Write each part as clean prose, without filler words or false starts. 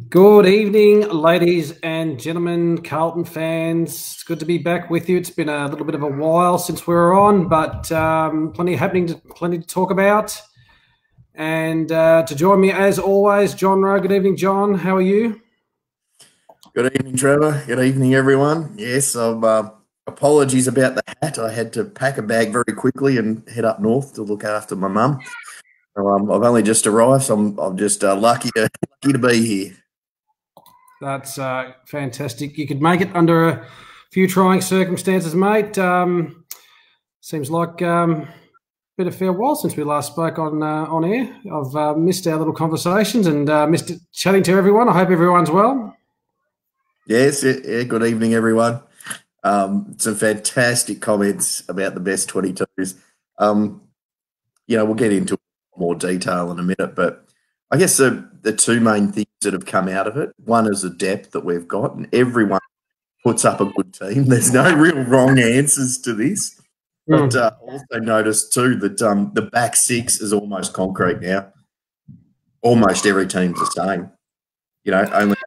Good evening, ladies and gentlemen, Carlton fans. It's good to be back with you. It's been a little bit of a while since we were on, but plenty to talk about. And to join me, as always, John Rowe. Good evening, John. How are you? Good evening, Trevor. Good evening, everyone. Yes, apologies about the hat. I had to pack a bag very quickly and head up north to look after my mum. So, I've only just arrived, so I'm just lucky to be here. That's fantastic. You could make it under a few trying circumstances, mate. Seems like been a fair while since we last spoke on air. I've missed our little conversations and missed chatting to everyone. I hope everyone's well. Yes, yeah, good evening, everyone. Some fantastic comments about the best 22s. We'll get into more detail in a minute, but I guess the two main things that have come out of it, one is the depth that we've got, and everyone puts up a good team. There's no real wrong answers to this. But also noticed too that the back six is almost concrete now. Almost every team's the same. Only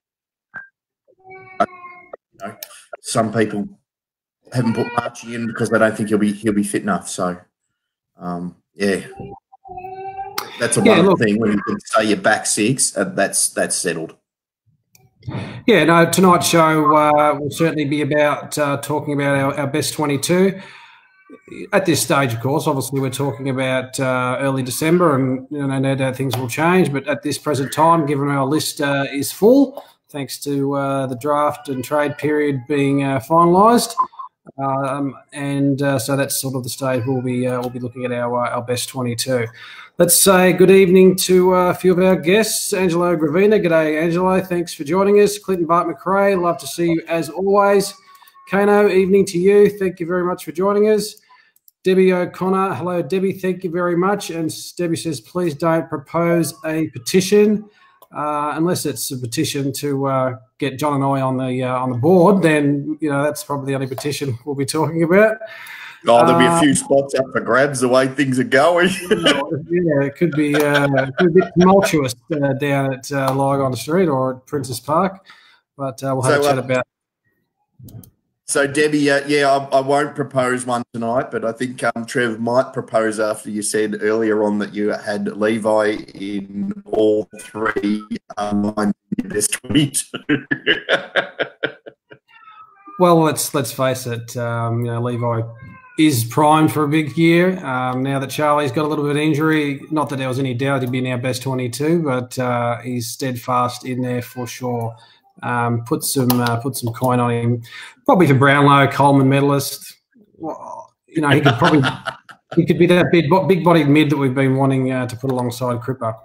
some people haven't put Marchie in because they don't think he'll be fit enough. So, that's a wonderful thing when you can say your back six. That's settled. Yeah, no. Tonight's show will certainly be about talking about our best 22. At this stage, of course, obviously we're talking about early December, and no doubt things will change. But at this present time, given our list is full, thanks to the draft and trade period being finalised, so that's sort of the stage we'll be looking at our best 22. Let's say good evening to a few of our guests. Angelo Gravina, g'day Angelo, thanks for joining us. Clinton Bart McRae, love to see you as always. Kano, evening to you. Thank you very much for joining us. Debbie O'Connor, hello Debbie, thank you very much. And Debbie says, please don't propose a petition unless it's a petition to get John and I on the board. Then that's probably the only petition we'll be talking about. Oh, there'll be a few spots up for grabs the way things are going. Yeah, it could be a bit tumultuous down at Lygon Street or at Princess Park, but we'll have a chat about. So, Debbie, I won't propose one tonight, but I think Trev might propose after you said earlier on that you had Levi in all three lines in your best 22. Well, let's face it. Levi is primed for a big year. Now that Charlie's got a little bit of injury, not that there was any doubt he'd be in our best 22, but he's steadfast in there for sure. Put some coin on him. Probably for Brownlow, Coleman medalist. Well, he could be that big-bodied mid that we've been wanting to put alongside Cripper.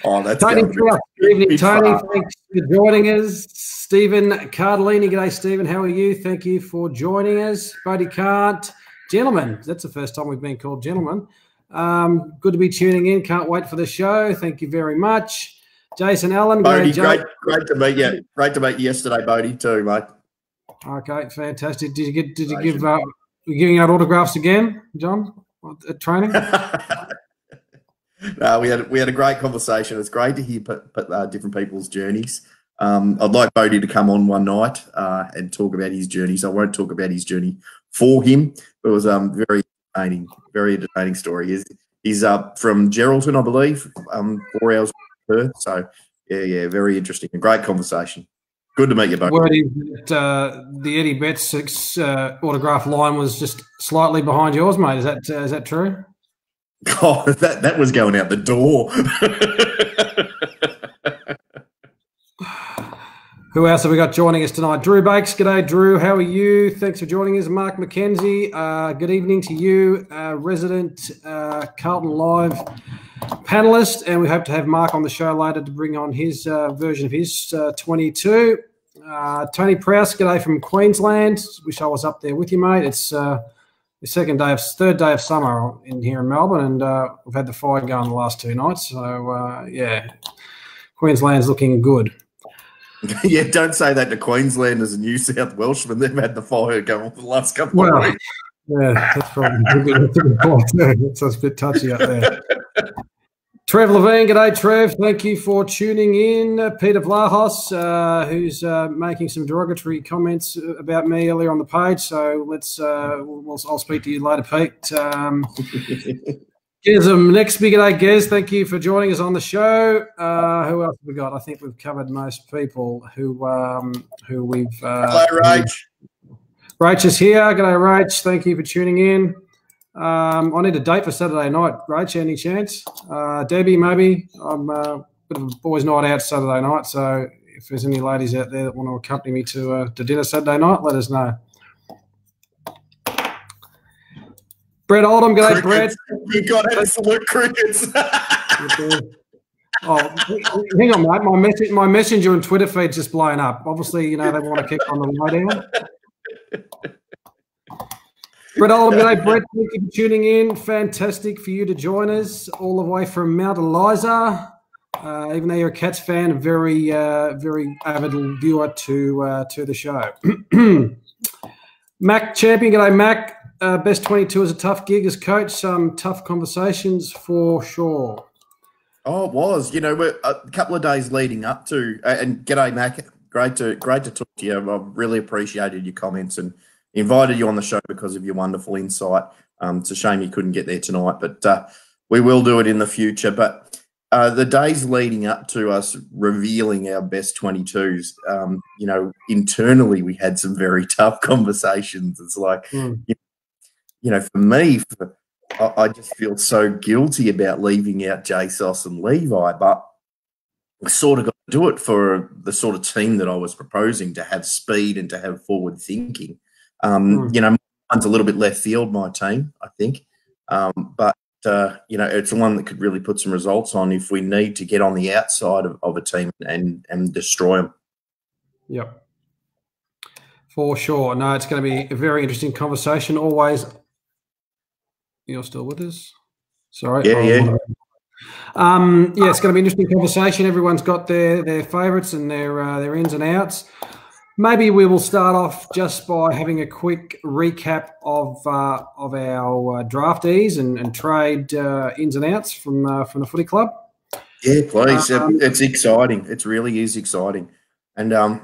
That's Tony. Good evening, Tony. Thanks for joining us. Stephen Cardellini. G'day, Stephen. How are you? Thank you for joining us. Bodie Cart. Gentlemen. That's the first time we've been called gentlemen. Good to be tuning in. Can't wait for the show. Thank you very much. Jason Allen. Bodie, great to meet you. Great to meet you yesterday, Bodie, too, mate. Okay, fantastic. Did you give you giving out autographs again, John, at training? No, we had a great conversation. It's great to hear different people's journeys. I'd like Bodie to come on one night and talk about his journeys. I won't talk about his journey for him, but it was very entertaining story. He's from Geraldton, I believe, 4 hours from Perth. So, yeah, very interesting. A great conversation. Good to meet you, Bodie. Word is that the Eddie Betts autograph line was just slightly behind yours, mate. Is that true? Oh, that was going out the door. Who else have we got joining us tonight? Drew Bakes. G'day, Drew. How are you? Thanks for joining us. Mark McKenzie. Good evening to you, resident Carlton Live panelist. And we hope to have Mark on the show later to bring on his version of his 22. Tony Prowse. G'day from Queensland. Wish I was up there with you, mate. It's the third day of summer in here in Melbourne, and we've had the fire going the last 2 nights. So, Queensland's looking good. Yeah, don't say that to Queenslanders and New South Welshmen. They've had the fire going for the last couple of weeks. Yeah, that's probably a good point. It's a bit touchy out there. Trev Levine, g'day Trev. Thank you for tuning in. Peter Vlahos, who's making some derogatory comments about me earlier on the page. So I'll speak to you later, Pete. Gizem, next big day, Gez. Thank you for joining us on the show. Who else have we got? I think we've covered most people who we've. Hello, Rach. Rach is here. G'day, Rach. Thank you for tuning in. I need a date for Saturday night, Rach. Any chance? Debbie, maybe. I'm a bit of a boys' night out Saturday night. So if there's any ladies out there that want to accompany me to dinner Saturday night, let us know. Brett Oldham, g'day, Brett. You got absolute crickets. Oh, hang on, mate. My messenger and Twitter feed's just blowing up. Obviously, they want to keep on the lowdown. Brett Oldham, g'day, Brett. Thank you for tuning in. Fantastic for you to join us all the way from Mount Eliza. Even though you're a Cats fan, a very avid viewer to the show. Mac Champion, g'day, Mac. Best 22 is a tough gig as coach. Some tough conversations for sure. Oh, it was. We're a couple of days leading up to, and g'day, Mac. Great to talk to you. I've really appreciated your comments and invited you on the show because of your wonderful insight. It's a shame you couldn't get there tonight, but we will do it in the future. But the days leading up to us revealing our best 22s, internally we had some very tough conversations. It's like, for me, I just feel so guilty about leaving out JSOS and Levi, but I sort of got to do it for the sort of team that I was proposing, to have speed and to have forward thinking. Mine's a little bit left field, my team, I think. But it's one that could really put some results on if we need to get on the outside of a team and destroy them. Yep. For sure. No, it's going to be a very interesting conversation. Always. You're still with us? Sorry. Yeah. It's going to be an interesting conversation. Everyone's got their favourites and their ins and outs. Maybe we will start off just by having a quick recap of our draftees and trade ins and outs from the footy club. Yeah, please. It's exciting. It really is exciting. And I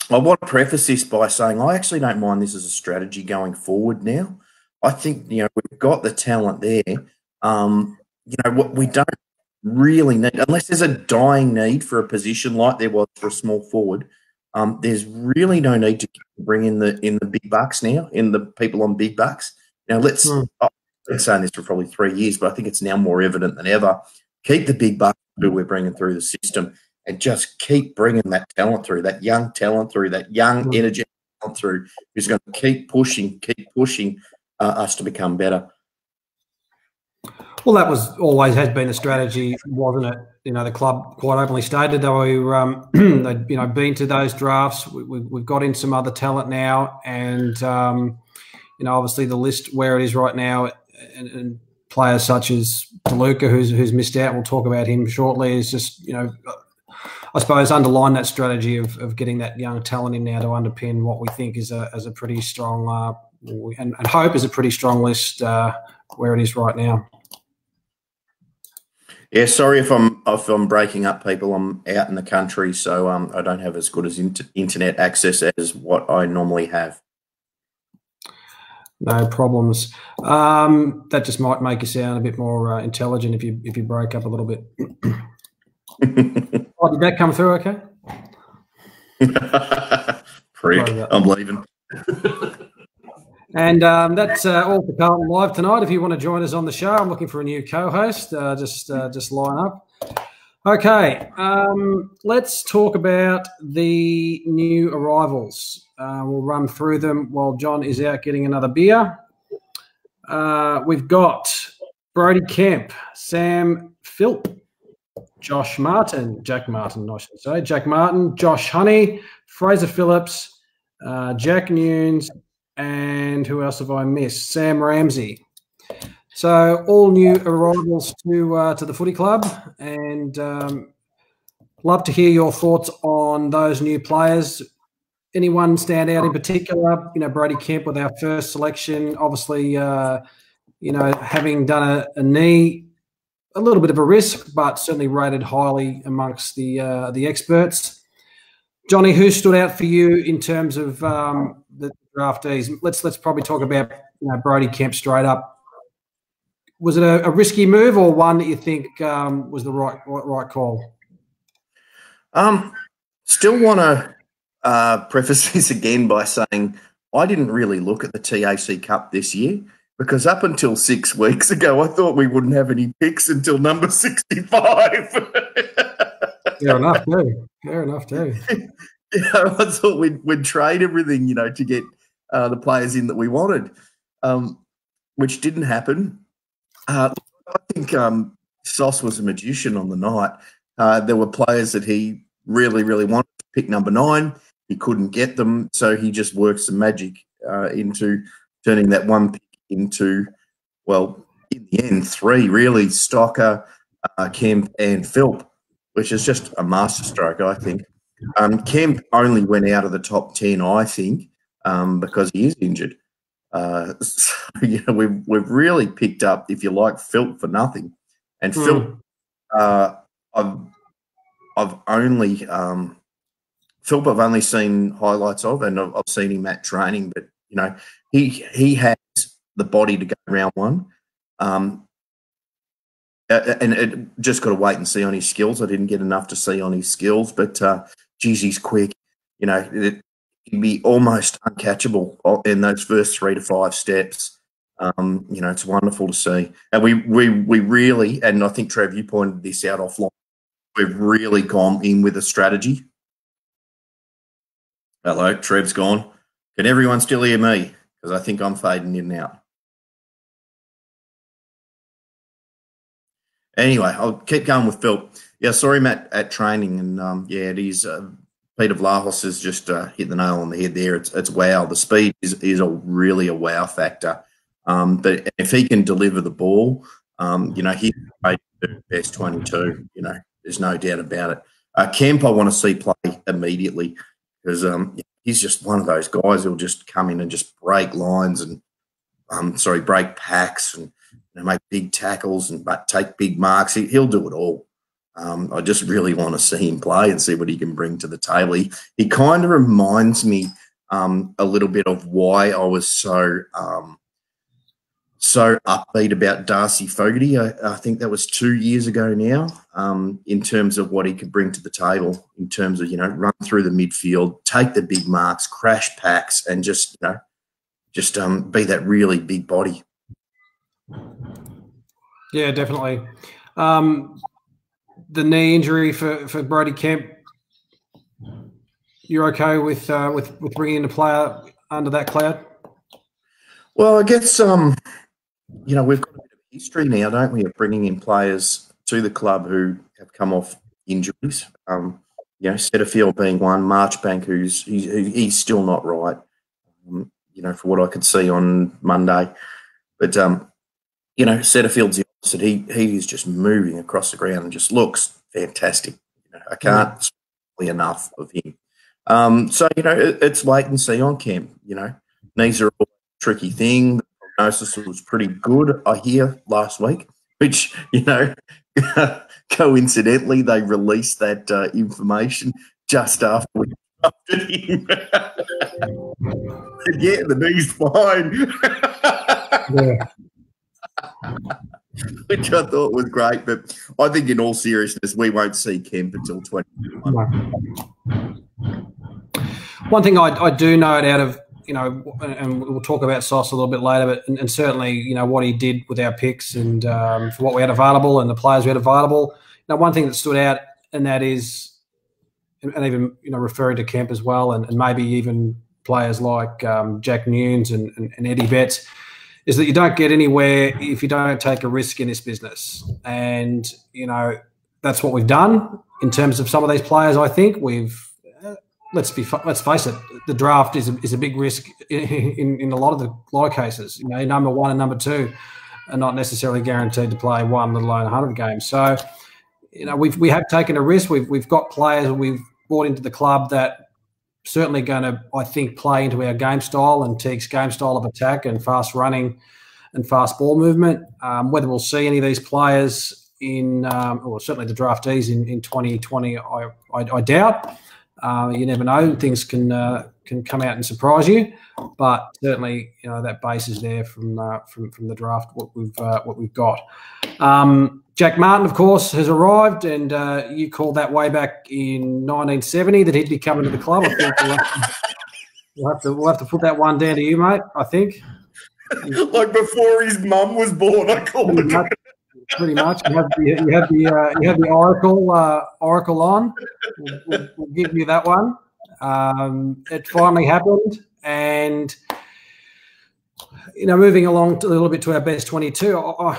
want to preface this by saying I actually don't mind this as a strategy going forward now. I think, we've got the talent there. What we don't really need, unless there's a dying need for a position like there was for a small forward, there's really no need to bring in the big bucks now, in the people on big bucks. Now, I've been saying this for probably 3 years, but I think it's now more evident than ever. Keep the big bucks who we're bringing through the system and just keep bringing that talent through, that young talent through, that young energetic talent through, who's going to keep pushing us to become better. Well, that always has been a strategy, wasn't it? The club quite openly stated they were, they'd been to those drafts. We've got in some other talent now, and obviously the list where it is right now, and players such as DeLuca, who's missed out. We'll talk about him shortly. Is just I suppose underline that strategy of getting that young talent in now to underpin what we think is a pretty strong and hope is a pretty strong list where it is right now. Yeah, sorry if I'm breaking up, people. I'm out in the country, so I don't have as good as internet access as what I normally have. No problems. That just might make you sound a bit more intelligent if you break up a little bit. Did that come through okay? Prick, I'm leaving. And that's all for Carlton Live tonight. If you want to join us on the show, I'm looking for a new co-host. Just line up. Okay, let's talk about the new arrivals. We'll run through them while John is out getting another beer. We've got Brody Kemp, Sam Philp, Jack Martin, Josh Honey, Fraser Phillips, Jack Nunes, and who else have I missed? Sam Ramsey. So all new arrivals to the footy club, and love to hear your thoughts on those new players. Anyone stand out in particular? Brody Kemp with our first selection, obviously, having done a knee a little bit of a risk, but certainly rated highly amongst the experts. Johnny, who stood out for you in terms of the draftees? Let's probably talk about Brodie Kemp straight up. Was it a risky move or one that you think was the right call? Still want to preface this again by saying I didn't really look at the TAC Cup this year because up until 6 weeks ago, I thought we wouldn't have any picks until number 65. Fair enough, too. Fair enough, too. I thought we'd trade everything, to get the players in that we wanted, which didn't happen. I think Sauce was a magician on the night. There were players that he really, really wanted to pick number 9. He couldn't get them, so he just worked some magic into turning that one pick into, well, in the end, 3 really: Stocker, Kemp, and Philp, which is just a masterstroke, I think. Kemp only went out of the top 10, I think, because he is injured. So, we've really picked up, if you like, Philp for nothing. And Philp, I've only seen highlights of, and I've seen him at training, but he has the body to go round one. And it just got to wait and see on his skills. I didn't get enough to see on his skills, but geez, he's quick. He'd be almost uncatchable in those first 3 to 5 steps. It's wonderful to see. And we really, and I think, Trev, you pointed this out offline, we've really gone in with a strategy. Hello, Trev's gone. Can everyone still hear me? Because I think I'm fading in and out. Anyway, I'll keep going with Phil. Yeah, I saw him at training, and it is Peter Vlahos has just hit the nail on the head there. It's wow. The speed is really a wow factor. But if he can deliver the ball, he's the best 22. There's no doubt about it. Kemp, I want to see play immediately because he's just one of those guys who'll just come in and just break lines and break packs and make big tackles and take big marks. He'll do it all. I just really want to see him play and see what he can bring to the table. He kind of reminds me a little bit of why I was so upbeat about Darcy Fogarty. I think that was 2 years ago now, in terms of what he could bring to the table, in terms of, run through the midfield, take the big marks, crash packs, and just be that really big body. Yeah, definitely. The knee injury for Brodie Kemp, you're okay with bringing in a player under that cloud? Well, I guess we've got a bit of history now, don't we, of bringing in players to the club who have come off injuries. Setterfield being one, Marchbank, he's still not right. For what I could see on Monday, but Setterfield's the opposite. He is just moving across the ground and just looks fantastic. I can't speak enough of him. It's wait and see on Kemp. Knees are a tricky thing. The prognosis was pretty good, I hear, last week, which, coincidentally, they released that information just after we drafted him. Yeah, the knee's fine. Yeah. Which I thought was great, but I think in all seriousness, we won't see Kemp until 2021. One thing I do note out of, and we'll talk about Sauce a little bit later, but and certainly, what he did with our picks and for what we had available and the players we had available. Now, one thing that stood out, and that is, and even, referring to Kemp as well, and maybe even players like Jack Nunes and Eddie Betts, is that you don't get anywhere if you don't take a risk in this business. And, that's what we've done in terms of some of these players. I think let's face it, the draft is a big risk in a lot of cases. Number 1 and number 2 are not necessarily guaranteed to play 1, let alone 100 games. So, we have taken a risk. We've got players we've brought into the club that certainly going to, I think, play into our game style and Teague's game style of attack and fast running and fast ball movement. Whether we'll see any of these players, or certainly the draftees in 2020, I doubt. You never know; things can come out and surprise you. But certainly, that base is there from the draft. What we've got. Jack Martin, of course, has arrived, and you called that way back in 1970 that he'd be coming to the club. I think we'll have to put that one down to you, mate. I think. Like before his mum was born, I called it. Pretty much. You had the Oracle on. We'll give you that one. It finally happened, and moving along a little bit to our best 22. I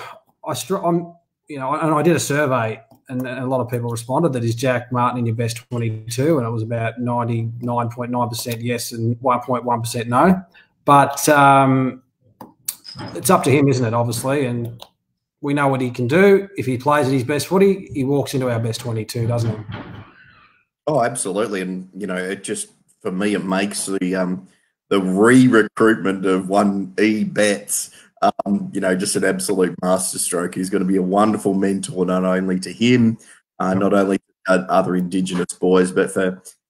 did a survey, and a lot of people responded that is Jack Martin in your best 22, and it was about 99.9% yes and 1.1% no. But it's up to him, isn't it? Obviously, and we know what he can do. If he plays at his best footy, he walks into our best 22, doesn't he? Oh, absolutely. And, it just, for me, it makes the re-recruitment of 1E Betts, just an absolute masterstroke. He's going to be a wonderful mentor, not only to him, not only to other Indigenous boys, but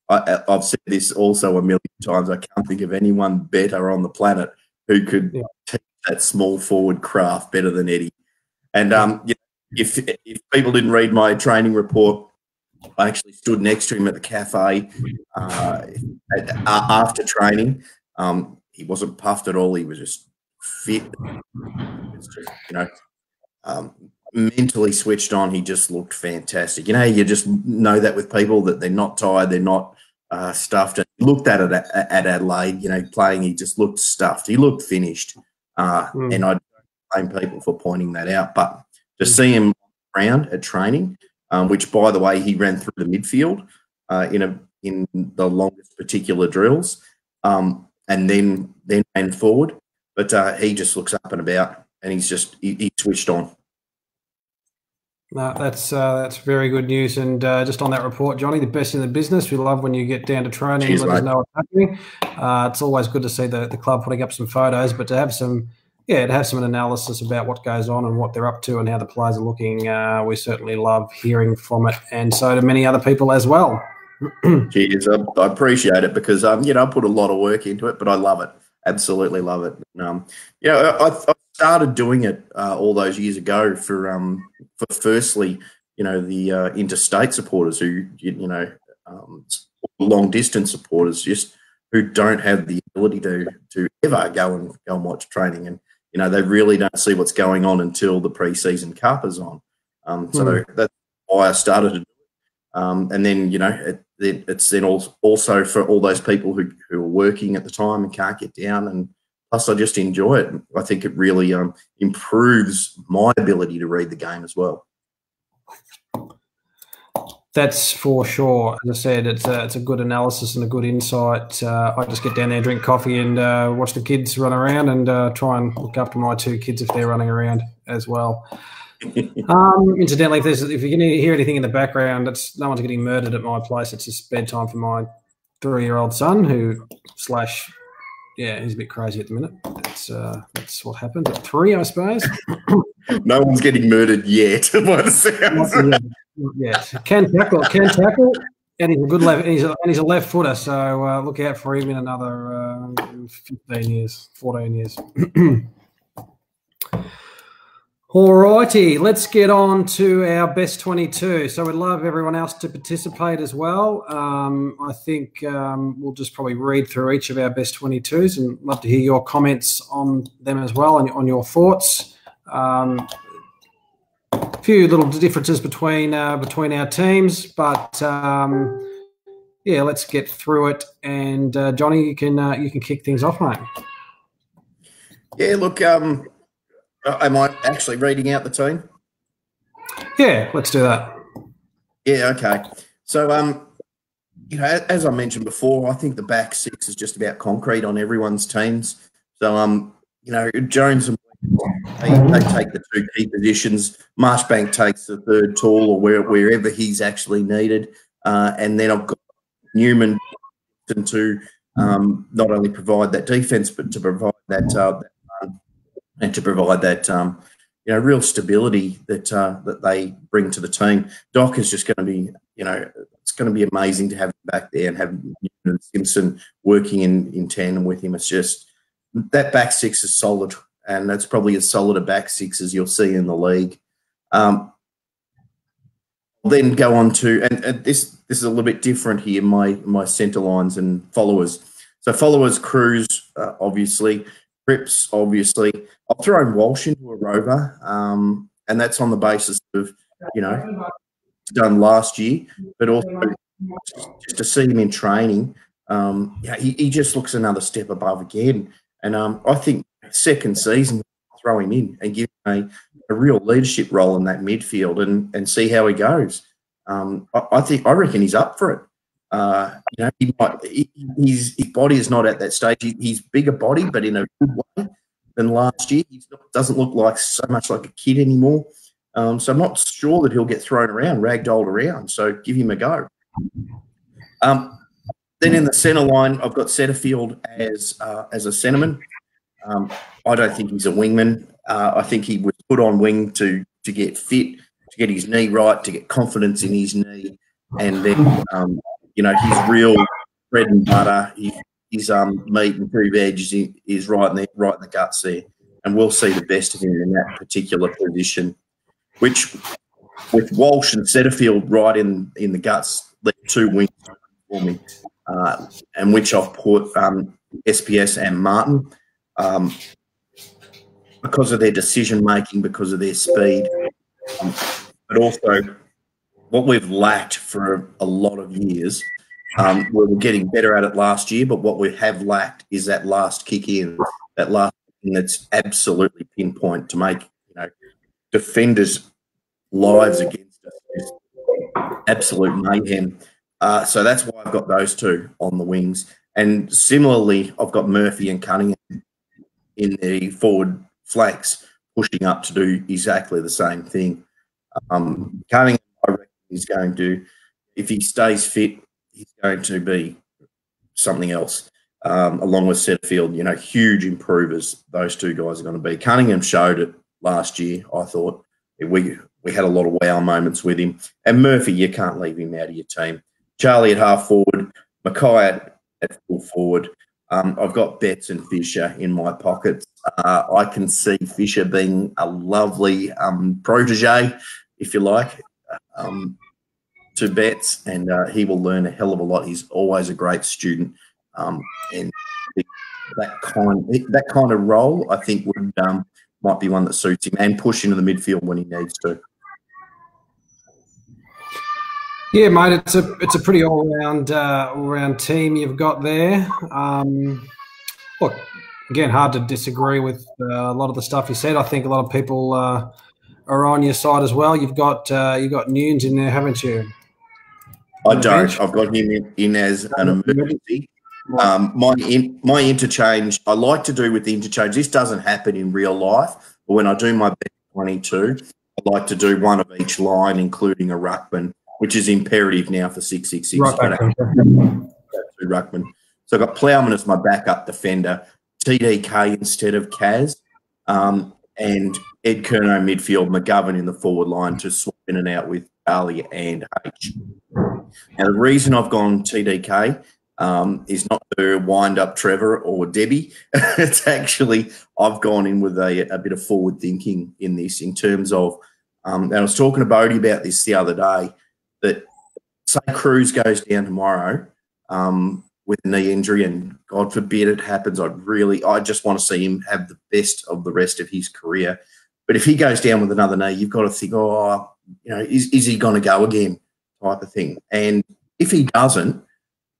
I've said this also a million times, I can't think of anyone better on the planet who could teach that small forward craft better than Eddie. And if people didn't read my training report, I actually stood next to him at the cafe after training. He wasn't puffed at all. He was just fit. It's just, mentally switched on. He just looked fantastic. You just know that with people that they're not tired, they're not stuffed. And he looked at it at Adelaide, playing. He just looked stuffed. He looked finished. And I blame people for pointing that out, but to see him around at training, which by the way he ran through the midfield in the longest particular drills, and then ran forward, but he just looks up and about, and he's switched on. No, that's very good news. And just on that report, Johnny, the best in the business. We love when you get down to training and let us know what's happening. It's always good to see the club putting up some photos, but to have some analysis about what goes on and what they're up to and how the players are looking, we certainly love hearing from it, and so do many other people as well. Cheers, I appreciate it because I put a lot of work into it, but I love it, absolutely love it. I started doing it all those years ago for firstly, the interstate supporters who long distance supporters just who don't have the ability to ever go and watch training, and they really don't see what's going on until the pre-season cup is on. So that's why I started to do it. And then it's then also for all those people who are working at the time and can't get down, and plus I just enjoy it. I think it really improves my ability to read the game as well. That's for sure. As I said, it's a good analysis and a good insight. I just get down there, drink coffee, and watch the kids run around, and try and look after my two kids if they're running around as well. Incidentally, if you can hear anything in the background, no one's getting murdered at my place. It's just bedtime for my 3-year-old son, he's a bit crazy at the minute. That's what happens at 3, I suppose. No one's getting murdered yet, by the sounds. Yes, can tackle, and he's a good left. He's a left footer, so look out for him in another 15 years, 14 years. All righty, let's get on to our best 22. So we'd love everyone else to participate as well. I think we'll just probably read through each of our best 22s, and love to hear your comments on them as well, and on your thoughts. A few little differences between our teams, but let's get through it. And Johnny, you can kick things off, mate. Yeah, look. Am I actually reading out the team? Yeah, let's do that. Yeah, okay. So, as I mentioned before, I think the back six is just about concrete on everyone's teams. So, Jones and they take the 2 key positions. Marshbank takes the 3rd tall or wherever he's actually needed. And then I've got Newman to not only provide that defence, but to provide that real stability that they bring to the team. Doc is just going to be, it's going to be amazing to have him back there and have Newman and Simpson working in tandem with him. It's just that back six is solid, and that's probably as solid a back six as you'll see in the league. Then go on to, and this is a little bit different here, my centre lines and followers. So followers, Cruz, obviously, Cripps, obviously. I'll throw in Walsh into a rover, and that's on the basis of, done last year, but also just to see him in training, he just looks another step above again. And I think second season, throw him in and give him a real leadership role in that midfield and see how he goes. I reckon he's up for it. His body is not at that stage. He's bigger body, but in a good way than last year. He doesn't look like so much like a kid anymore. So I'm not sure that he'll get thrown around, ragdolled around. So give him a go. Then in the centre line, I've got Setterfield as a centreman. I don't think he's a wingman. I think he was put on wing to get fit, to get his knee right, to get confidence in his knee, and then his real bread and butter, his meat and two veg is right in the guts there, and we'll see the best of him in that particular position. Which, with Walsh and Setterfield right in the guts, left two wings for me, and which I've put SPS and Martin. Because of their decision-making, because of their speed, but also what we've lacked for a lot of years. We were getting better at it last year, but what we have lacked is that last kick in, that's absolutely pinpoint to make defenders' lives against us is absolute mayhem. So that's why I've got those two on the wings. And similarly, I've got Murphy and Cunningham in the forward flanks, pushing up to do exactly the same thing. Cunningham, I reckon, is going to, if he stays fit, he's going to be something else. Along with Setterfield, huge improvers those two guys are going to be. Cunningham showed it last year, I thought. We had a lot of wow moments with him. And Murphy, you can't leave him out of your team. Charlie at half forward, Mackay at full forward. I've got Betts and Fisher in my pockets. I can see Fisher being a lovely protege, if you like, to Betts, and he will learn a hell of a lot. He's always a great student, and that kind of role, I think, might be one that suits him, and push into the midfield when he needs to. Yeah, mate, it's a pretty all round team you've got there. Look, again, hard to disagree with a lot of the stuff you said. I think a lot of people are on your side as well. You've got Nunes in there, haven't you? I don't. I've got him in as an emergency. My interchange, I like to do with the interchange. This doesn't happen in real life, but when I do my best 22, I like to do one of each line, including a ruckman, which is imperative now for 666. Ruckman. So I've got Plowman as my backup defender, TDK instead of Kaz, and Ed Kerno midfield, McGovern in the forward line to swap in and out with Ali and H. Now, the reason I've gone TDK is not to wind up Trevor or Debbie. It's actually, I've gone in with a bit of forward thinking in this in terms of, and I was talking to Bodie about this the other day, that say Cruz goes down tomorrow with a knee injury, and God forbid it happens, I just want to see him have the best of the rest of his career. But if he goes down with another knee, you've got to think, is he going to go again, type of thing. And if he doesn't,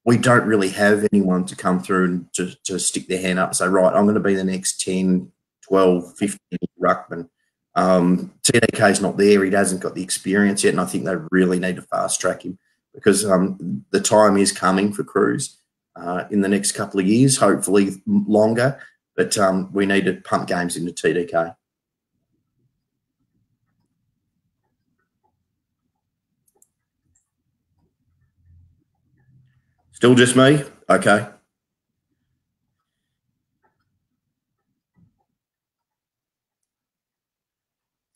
we don't really have anyone to come through and to stick their hand up and say, right, I'm going to be the next 10, 12, 15 ruckman. TDK's not there. He hasn't got the experience yet, and I think they really need to fast-track him because the time is coming for Cruz in the next couple of years, hopefully longer, but we need to pump games into TDK. Still just me? Okay.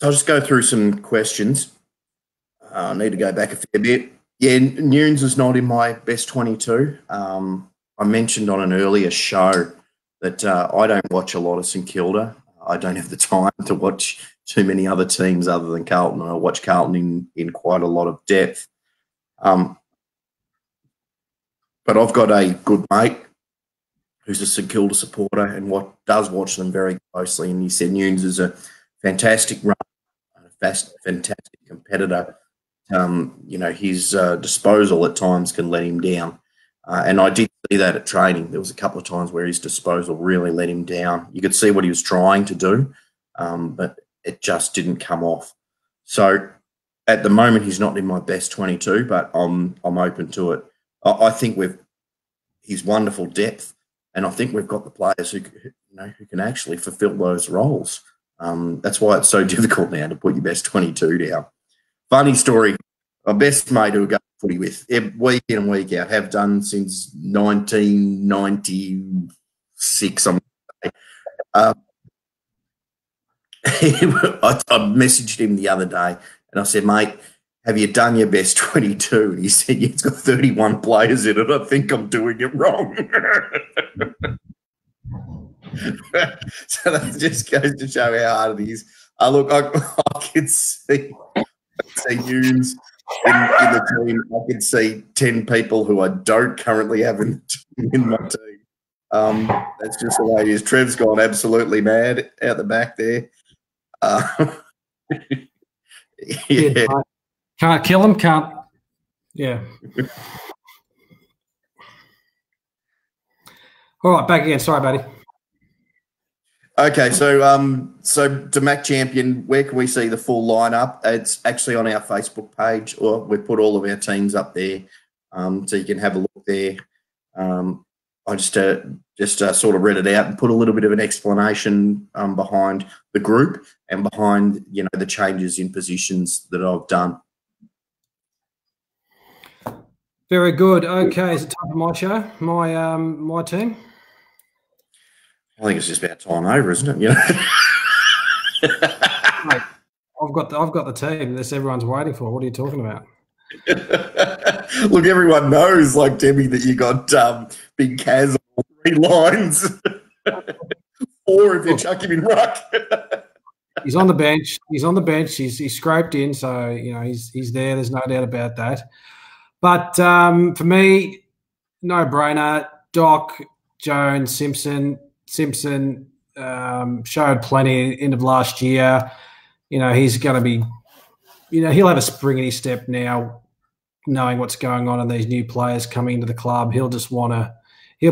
I'll just go through some questions. I need to go back a fair bit. Yeah, Nunes is not in my best 22. I mentioned on an earlier show that I don't watch a lot of St Kilda. I don't have the time to watch too many other teams other than Carlton. I watch Carlton in quite a lot of depth. But I've got a good mate who's a St Kilda supporter and does watch them very closely. And he said Nunes is a fantastic runner, a fantastic competitor. His disposal at times can let him down. And I did see that at training. There was a couple of times where his disposal really let him down. You could see what he was trying to do, but it just didn't come off. So at the moment, he's not in my best 22, but I'm open to it. I think he's wonderful depth, and I think we've got the players who can actually fulfil those roles. That's why it's so difficult now to put your best 22 down. Funny story. My best mate who I go footy with week in and week out, have done since 1996. I messaged him the other day and I said, mate, have you done your best 22? And he said, yeah, it's got 31 players in it. I think I'm doing it wrong. So that just goes to show how hard it is. Look, I can see Nunes in the team. I can see 10 people who I don't currently have in my team. That's just the way it is. Trev's gone absolutely mad out the back there. Yeah. Can't kill him, can't. Yeah. All right, back again. Sorry, buddy. Okay, so to Mac Champion, where can we see the full lineup? It's actually on our Facebook page, or we put all of our teams up there, so you can have a look there. I just sort of read it out and put a little bit of an explanation behind the group and behind the changes in positions that I've done. Very good. Okay, is it time for my show? My team. I think it's just about time over, isn't it? Mate, I've got the team. This everyone's waiting for. What are you talking about? Look, everyone knows, like Debbie, that you got Big Kaz on 3 lines, or if you chuck him in ruck. He's on the bench. He's scraped in, so he's there. There's no doubt about that. But for me, no brainer. Doc, Jones, Simpson showed plenty end of last year. He's going to be, he'll have a spring in his step now, knowing what's going on and these new players coming into the club. He'll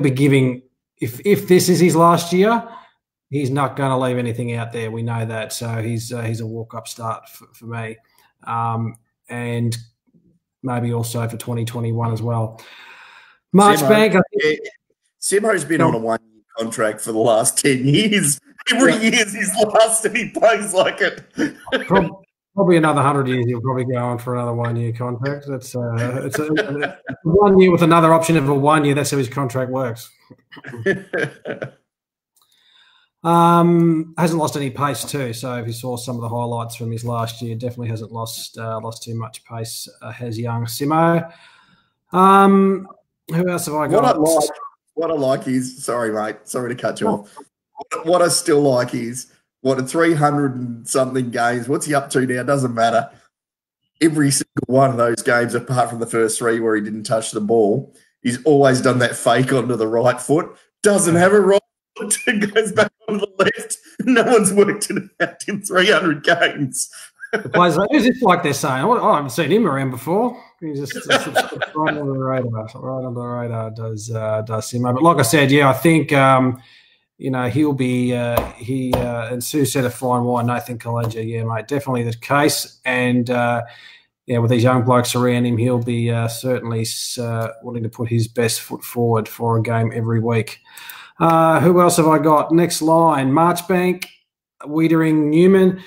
be giving, if this is his last year, he's not going to leave anything out there. We know that. So he's a walk-up start for me. And maybe also for 2021 as well. Marchbank. Simo's been on a 1-year contract for the last 10 years. Every year's his last and he plays like it. Probably another 100 years he'll probably go on for another 1-year contract. It's a 1 year with another option of a 1 year. That's how his contract works. Hasn't lost any pace too. So if you saw some of the highlights from his last year, definitely hasn't lost too much pace. Has young Simo. Who else have I got? What I like is, sorry mate, sorry to cut you off. What I still like is, what, a 300 and something games, what's he up to now? Doesn't matter. Every single one of those games, apart from the first 3 where he didn't touch the ball, he's always done that fake onto the right foot. Doesn't have a right foot, goes back onto the left. No one's worked it out in 300 games. The players, who's this like they're saying? I haven't seen him around before. He's just right on the radar. Right on the radar does Simo. But like I said, yeah, I think he'll be and Sue said a fine wine, Nathan Kalledger. Yeah, mate, definitely the case. And with these young blokes around him, he'll be certainly wanting to put his best foot forward for a game every week. Who else have I got? Next line, Marchbank, Wiedering, Newman.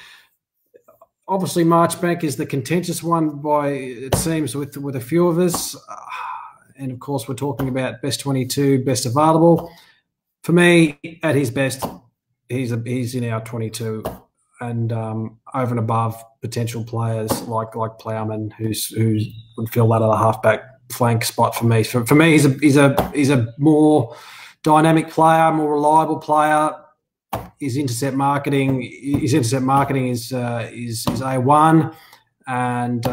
Obviously, Marchbank is the contentious one it seems, with a few of us. And, of course, we're talking about best 22, best available. For me, at his best, he's in our 22. and over and above potential players like Plowman, who would fill that other halfback flank spot for me. For me, he's a more dynamic player, more reliable player. His intercept marketing is A1, and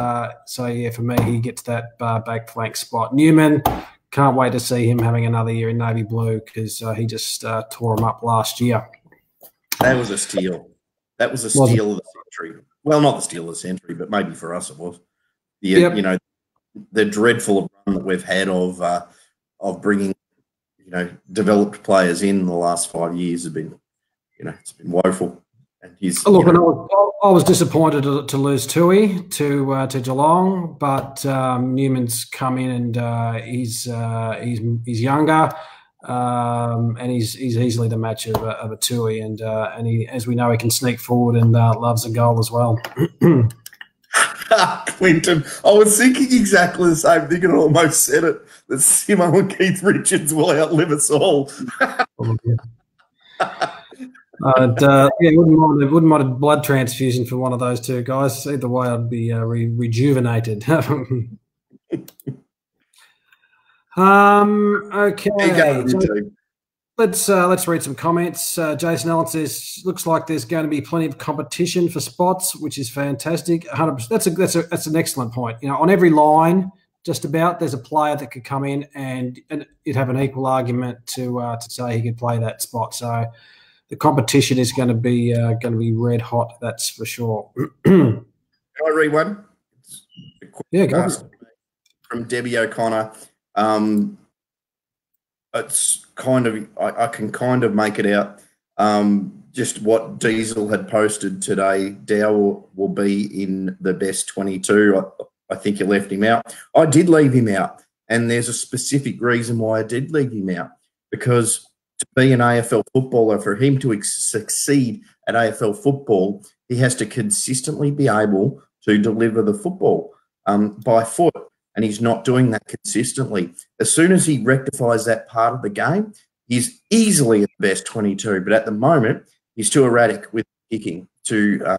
so yeah, for me, he gets that back flank spot. Newman, can't wait to see him having another year in navy blue, because he just tore him up last year. That was a steal. That was a steal of the century. Well, not the steal of the century, but maybe for us it was. You know, the dreadful run that we've had of bringing, developed players in the last 5 years has been, it's been woeful. And I was disappointed to lose Tui to Geelong, but Newman's come in and he's younger. And he's easily the match of a Tui, and he, as we know, he can sneak forward and loves a goal as well. Clinton, I was thinking exactly the same thing, and I almost said it, that Simo and Keith Richards will outlive us all. Wouldn't mind a blood transfusion for one of those two guys. Either way, I'd be rejuvenated. Okay. Let's read some comments. Jason Allen says, "Looks like there's going to be plenty of competition for spots, which is fantastic." 100%. That's an excellent point. On every line, just about, there's a player that could come in and it'd have an equal argument to say he could play that spot. So the competition is going to be red hot. That's for sure. Can I read one? Yeah, go from Debbie O'Connor. It's kind of, I can kind of make it out. Just what Diesel had posted today. Dow will be in the best 22. I think you left him out. I did leave him out, and there's a specific reason why I did leave him out. Because to be an AFL footballer, for him to succeed at AFL football, he has to consistently be able to deliver the football by foot. And he's not doing that consistently. As soon as he rectifies that part of the game, he's easily in the best 22. But at the moment, he's too erratic with kicking to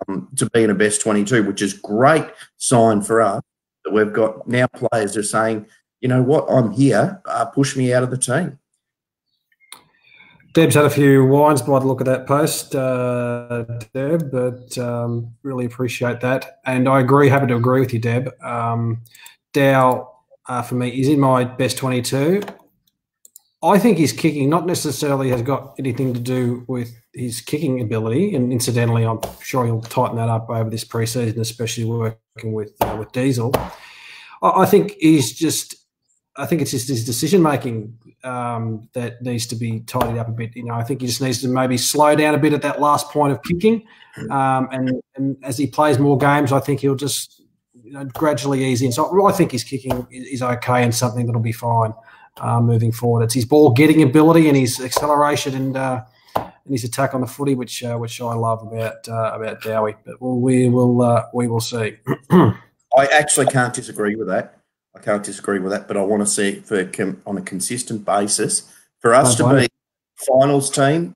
be in a best 22, which is great sign for us that we've got now players who are saying, you know what, I'm here, push me out of the team. Deb's had a few wines by the look of that post, Deb, but really appreciate that. And I agree, happy to agree with you, Deb. Dow, for me, is in my best 22. I think his kicking not necessarily has got anything to do with his kicking ability, and incidentally, I'm sure he'll tighten that up over this preseason, especially working with Diesel. I think it's just his decision making that needs to be tidied up a bit. I think he just needs to maybe slow down a bit at that last point of kicking, and as he plays more games, I think he'll just gradually ease in. So I think his kicking is okay and something that'll be fine moving forward. It's his ball getting ability and his acceleration and his attack on the footy, which I love about Dowie. But we will see. I actually can't disagree with that. But I want to see it on a consistent basis for us to be finals team,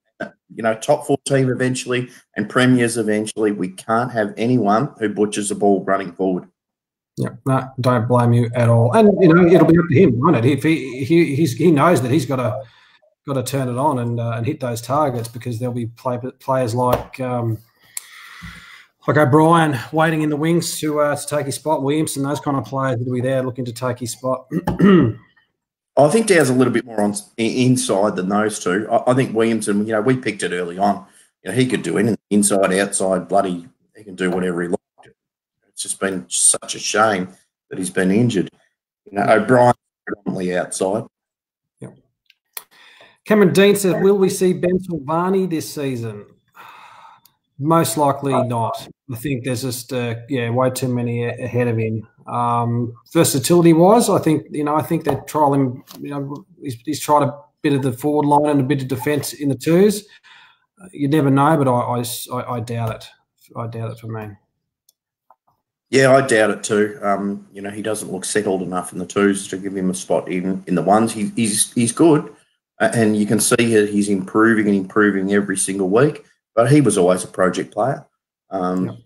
top 4 team eventually, and premiers eventually. We can't have anyone who butchers the ball running forward. Yeah, no, don't blame you at all. And it'll be up to him, won't it? If he knows that he's got to turn it on and hit those targets, because there'll be players like O'Brien waiting in the wings to take his spot. Williamson, those kind of players will be there looking to take his spot. I think Dow's a little bit more inside than those two. I think Williamson, we picked it early on. He could do anything, inside, outside, bloody, he can do whatever he likes. It's just been such a shame that he's been injured. O'Brien predominantly outside. Yeah. Cameron Dean says, will we see Ben Silvani this season? Most likely not. I think there's just way too many ahead of him. Versatility-wise, I think they trial him. He's tried a bit of the forward line and a bit of defence in the twos. You never know, but I doubt it. I doubt it for me. Yeah, I doubt it too. He doesn't look settled enough in the twos to give him a spot in the ones. He's good, and you can see that he's improving every single week. But he was always a project player. Yep.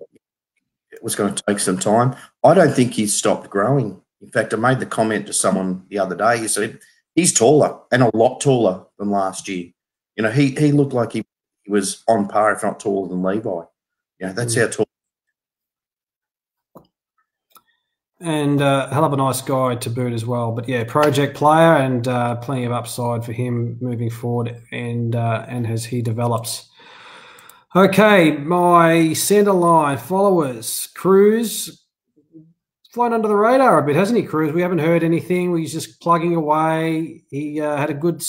It was going to take some time. I don't think he's stopped growing. In fact, I made the comment to someone the other day. He said he's taller and a lot taller than last year. You know, he looked like he was on par, if not taller than Levi. You know, that's how tall. And hell of a nice guy to boot as well. But yeah, project player and plenty of upside for him moving forward and as he develops. Okay, my centre line followers, Cruz, flown under the radar a bit, hasn't he, Cruz? We haven't heard anything. He's just plugging away. He had a good,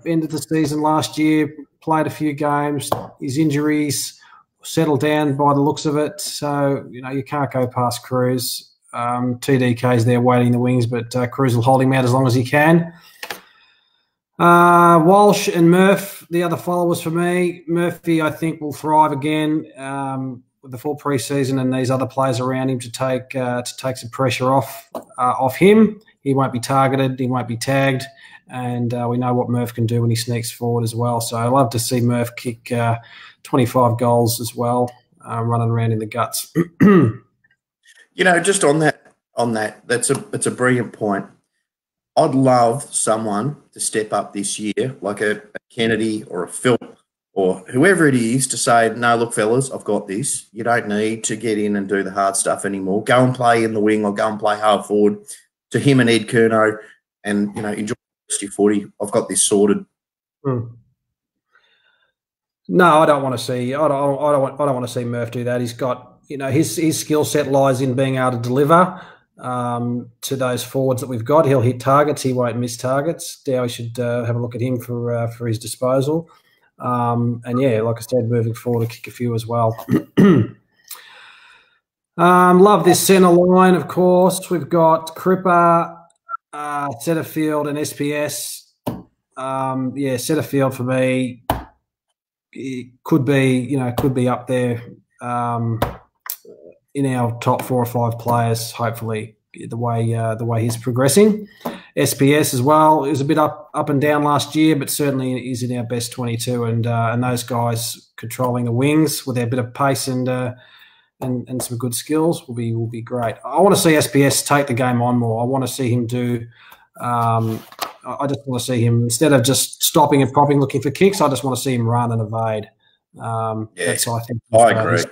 end of the season last year. Played a few games. His injuries settled down by the looks of it. So you can't go past Cruz. TDK's there waiting in the wings, but Cruz will hold him out as long as he can. Walsh and Murph, the other followers for me. Murphy, I think, will thrive again with the full preseason and these other players around him to take some pressure off him. He won't be targeted. He won't be tagged. And we know what Murph can do when he sneaks forward as well. So I love to see Murph kick 25 goals as well, running around in the guts. Just on that, that's a brilliant point. I'd love someone to step up this year, like a Kennedy or a Phil or whoever it is, to say, no, look, fellas, I've got this. You don't need to get in and do the hard stuff anymore. Go and play in the wing or go and play half forward. To him and Ed Curnow, and enjoy your footy. I've got this sorted. No, I don't want to see. I don't want to see Murph do that. He's got, his skill set lies in being able to deliver to those forwards that we've got. He'll hit targets. He won't miss targets. Dowie should have a look at him for his disposal. And yeah, like I said, moving forward to kick a few as well. Love this centre line, of course. We've got Cripper, Setterfield, and SPS. Setterfield for me, it could be up there in our top 4 or 5 players. Hopefully, the way he's progressing. SPS as well. It was a bit up and down last year, but certainly is in our best 22. And those guys controlling the wings with their bit of pace and some good skills will be great. I want to see SPS take the game on more. I want to see him do. I just want to see him, instead of just stopping and propping, looking for kicks, I just want to see him run and evade. That's, I think. I agree.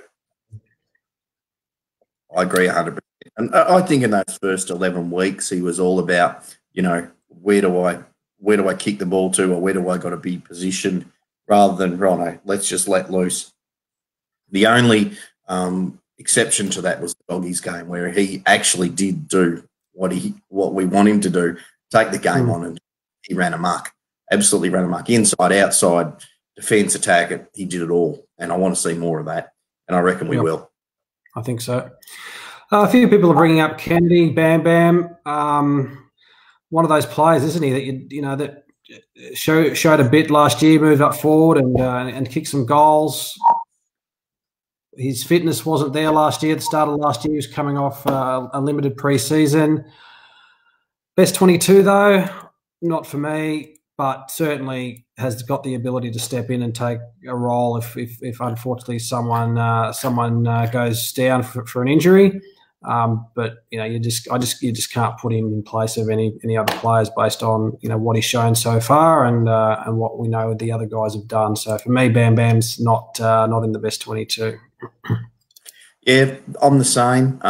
I agree 100%. And I think in those first 11 weeks, he was all about, where do I kick the ball to, or where do I got to be positioned, rather than, Rono, let's just let loose. The only exception to that was the Doggies game, where he actually did do what we want him to do, take the game on, and he ran amok, absolutely ran amok, inside, outside, defence, attack. He did it all, and I want to see more of that, and I reckon we will. I think so. A few people are bringing up Kennedy, Bam Bam. One of those players, isn't he, that showed a bit last year, moved up forward and kicked some goals. His fitness wasn't there last year. At the start of last year, he was coming off a limited pre-season. Best 22, though, not for me, but certainly has got the ability to step in and take a role if unfortunately someone goes down for an injury. But you just can't put him in place of any other players based on what he's shown so far and what we know the other guys have done. So for me, Bam Bam's not in the best 22. Yeah, I'm the same.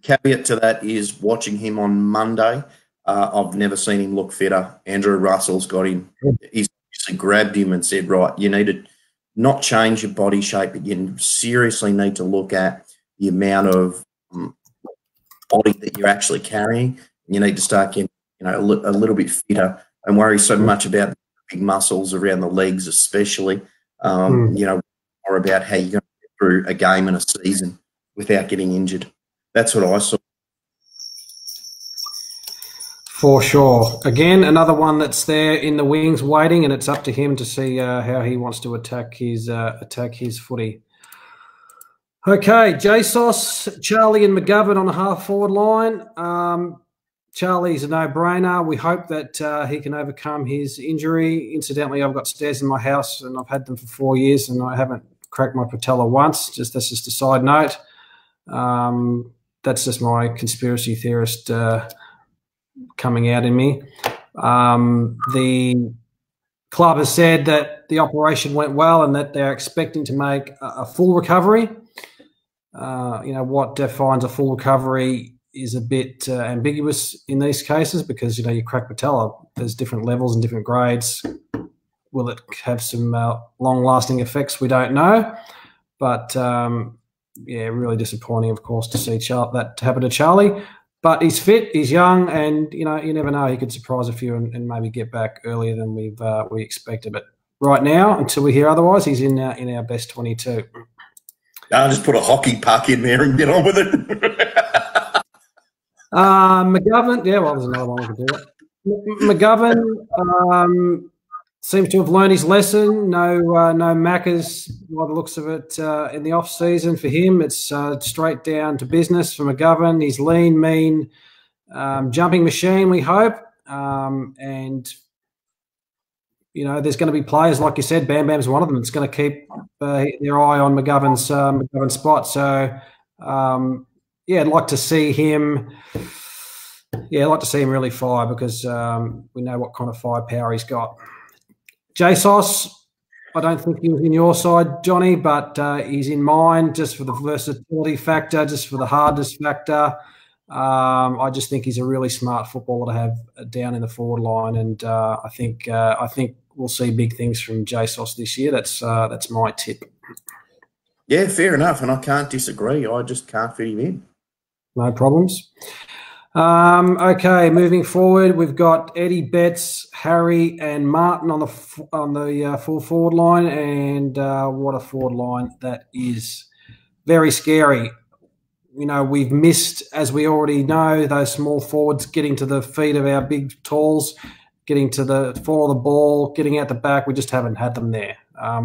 Caveat to that is watching him on Monday. I've never seen him look fitter. Andrew Russell's got him. He's obviously grabbed him and said, right, you need to not change your body shape, but you seriously need to look at the amount of body that you're actually carrying. You need to start getting, a little bit fitter. Don't worry so much about the big muscles around the legs, especially. More about how you're going to get through a game and a season without getting injured. That's what I saw. For sure. Again, another one that's there in the wings waiting, and it's up to him to see how he wants to attack his footy. Okay, JSOS, Charlie and McGovern on the half-forward line. Charlie's a no-brainer. We hope that he can overcome his injury. Incidentally, I've got stairs in my house, and I've had them for 4 years, and I haven't cracked my patella once. That's just a side note. That's just my conspiracy theorist coming out in me. The club has said that the operation went well and that they're expecting to make a full recovery. What defines a full recovery is a bit ambiguous in these cases because, you crack patella, there's different levels and different grades. Will it have some long-lasting effects? We don't know. But, really disappointing, of course, to see that happen to Charlie. But he's fit, he's young, and, you never know. He could surprise a few and maybe get back earlier than we expected. But right now, until we hear otherwise, he's in our best 22. I'll just put a hockey puck in there and get on with it. McGovern, there's another one we could do. McGovern seems to have learned his lesson. No Maccas, by the looks of it, in the off season for him. It's straight down to business for McGovern. He's lean, mean, jumping machine, we hope. And there's going to be players, like you said, Bam Bam's one of them. It's going to keep their eye on McGovern's spot. So, I'd like to see him. Yeah, I'd like to see him really fire because we know what kind of firepower he's got. JSOS, I don't think he was in your side, Johnny, but he's in mine just for the versatility factor, just for the hardness factor. I just think he's a really smart footballer to have down in the forward line, and I think we'll see big things from JSOS this year. That's my tip. Yeah, fair enough, and I can't disagree. I just can't fit him in. No problems. Okay, moving forward, we've got Eddie, Betts, Harry, and Martin on the full forward line, and what a forward line that is! Very scary. We've missed, as we already know, those small forwards getting to the feet of our big talls, getting to the follow the ball, getting out the back. We just haven't had them there.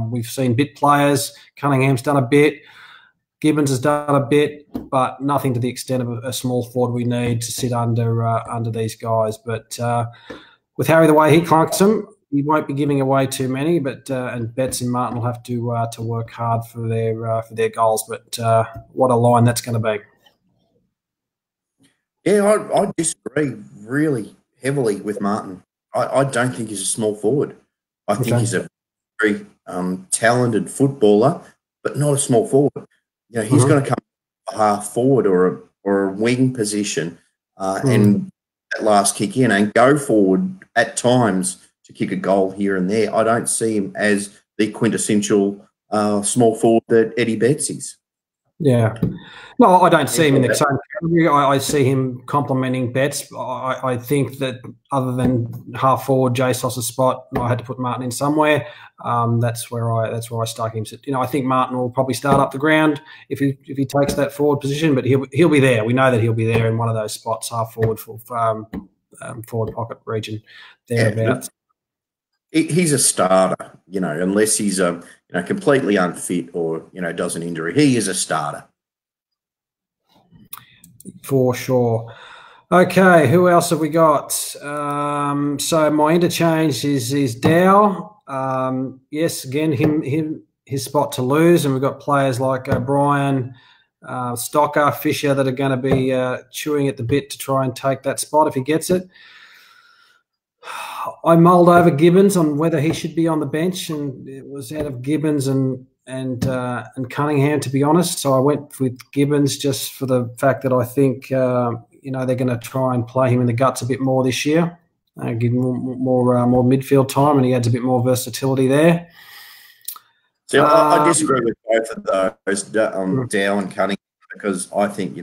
We've seen bit players. Cunningham's done a bit. Gibbons has done a bit, but nothing to the extent of a small forward we need to sit under these guys. But with Harry, the way he clunks them, he won't be giving away too many. But and Betts and Martin will have to work hard for their goals. But what a line that's going to be. Yeah, I disagree really heavily with Martin. I don't think he's a small forward. I think he's a very talented footballer, but not a small forward. He's going to come half forward or a wing position and that last kick in and go forward at times to kick a goal here and there. I don't see him as the quintessential small forward that Eddie Betts is. Yeah. No, I don't see him in the same category. I see him complementing Betts. I think that other than half forward, JSOS's spot, I had to put Martin in somewhere. That's where I stuck him. I think Martin will probably start up the ground if he takes that forward position, but he'll be there. We know that he'll be there in one of those spots, half forward for forward pocket region thereabouts. He's a starter, unless he's completely unfit or does an injury. He is a starter for sure. Okay, who else have we got? So my interchange is Dow. Yes, again, his spot to lose, and we've got players like O'Brien, Stocker, Fisher that are going to be chewing at the bit to try and take that spot if he gets it. I mulled over Gibbons on whether he should be on the bench, and it was out of Gibbons and Cunningham, to be honest. So I went with Gibbons just for the fact that I think they're going to try and play him in the guts a bit more this year, give him more midfield time, and he adds a bit more versatility there. So I disagree with both of those, Dow and Cunningham, because I think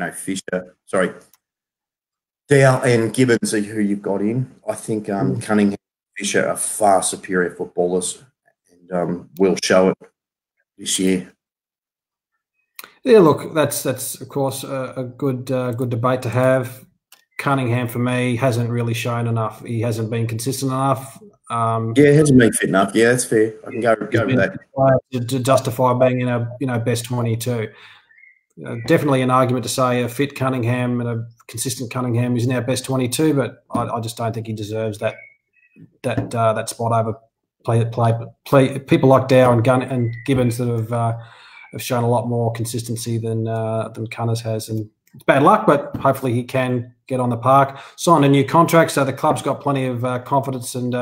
Dow and Gibbons are who you've got in. I think Cunningham and Fisher are far superior footballers and will show it this year. Yeah, look, that's of course a good debate to have. Cunningham, for me, hasn't really shown enough. He hasn't been consistent enough. He hasn't been fit enough. Yeah, that's fair. I can go with that. To justify being in a best 22. Definitely an argument to say a fit Cunningham and a consistent Cunningham is now best 22, but I just don't think he deserves that spot over play people like Dow and Gunn and Gibbons that have shown a lot more consistency than Cunners has. And it's bad luck, but hopefully he can get on the park. Signed a new contract, so the club's got plenty of confidence and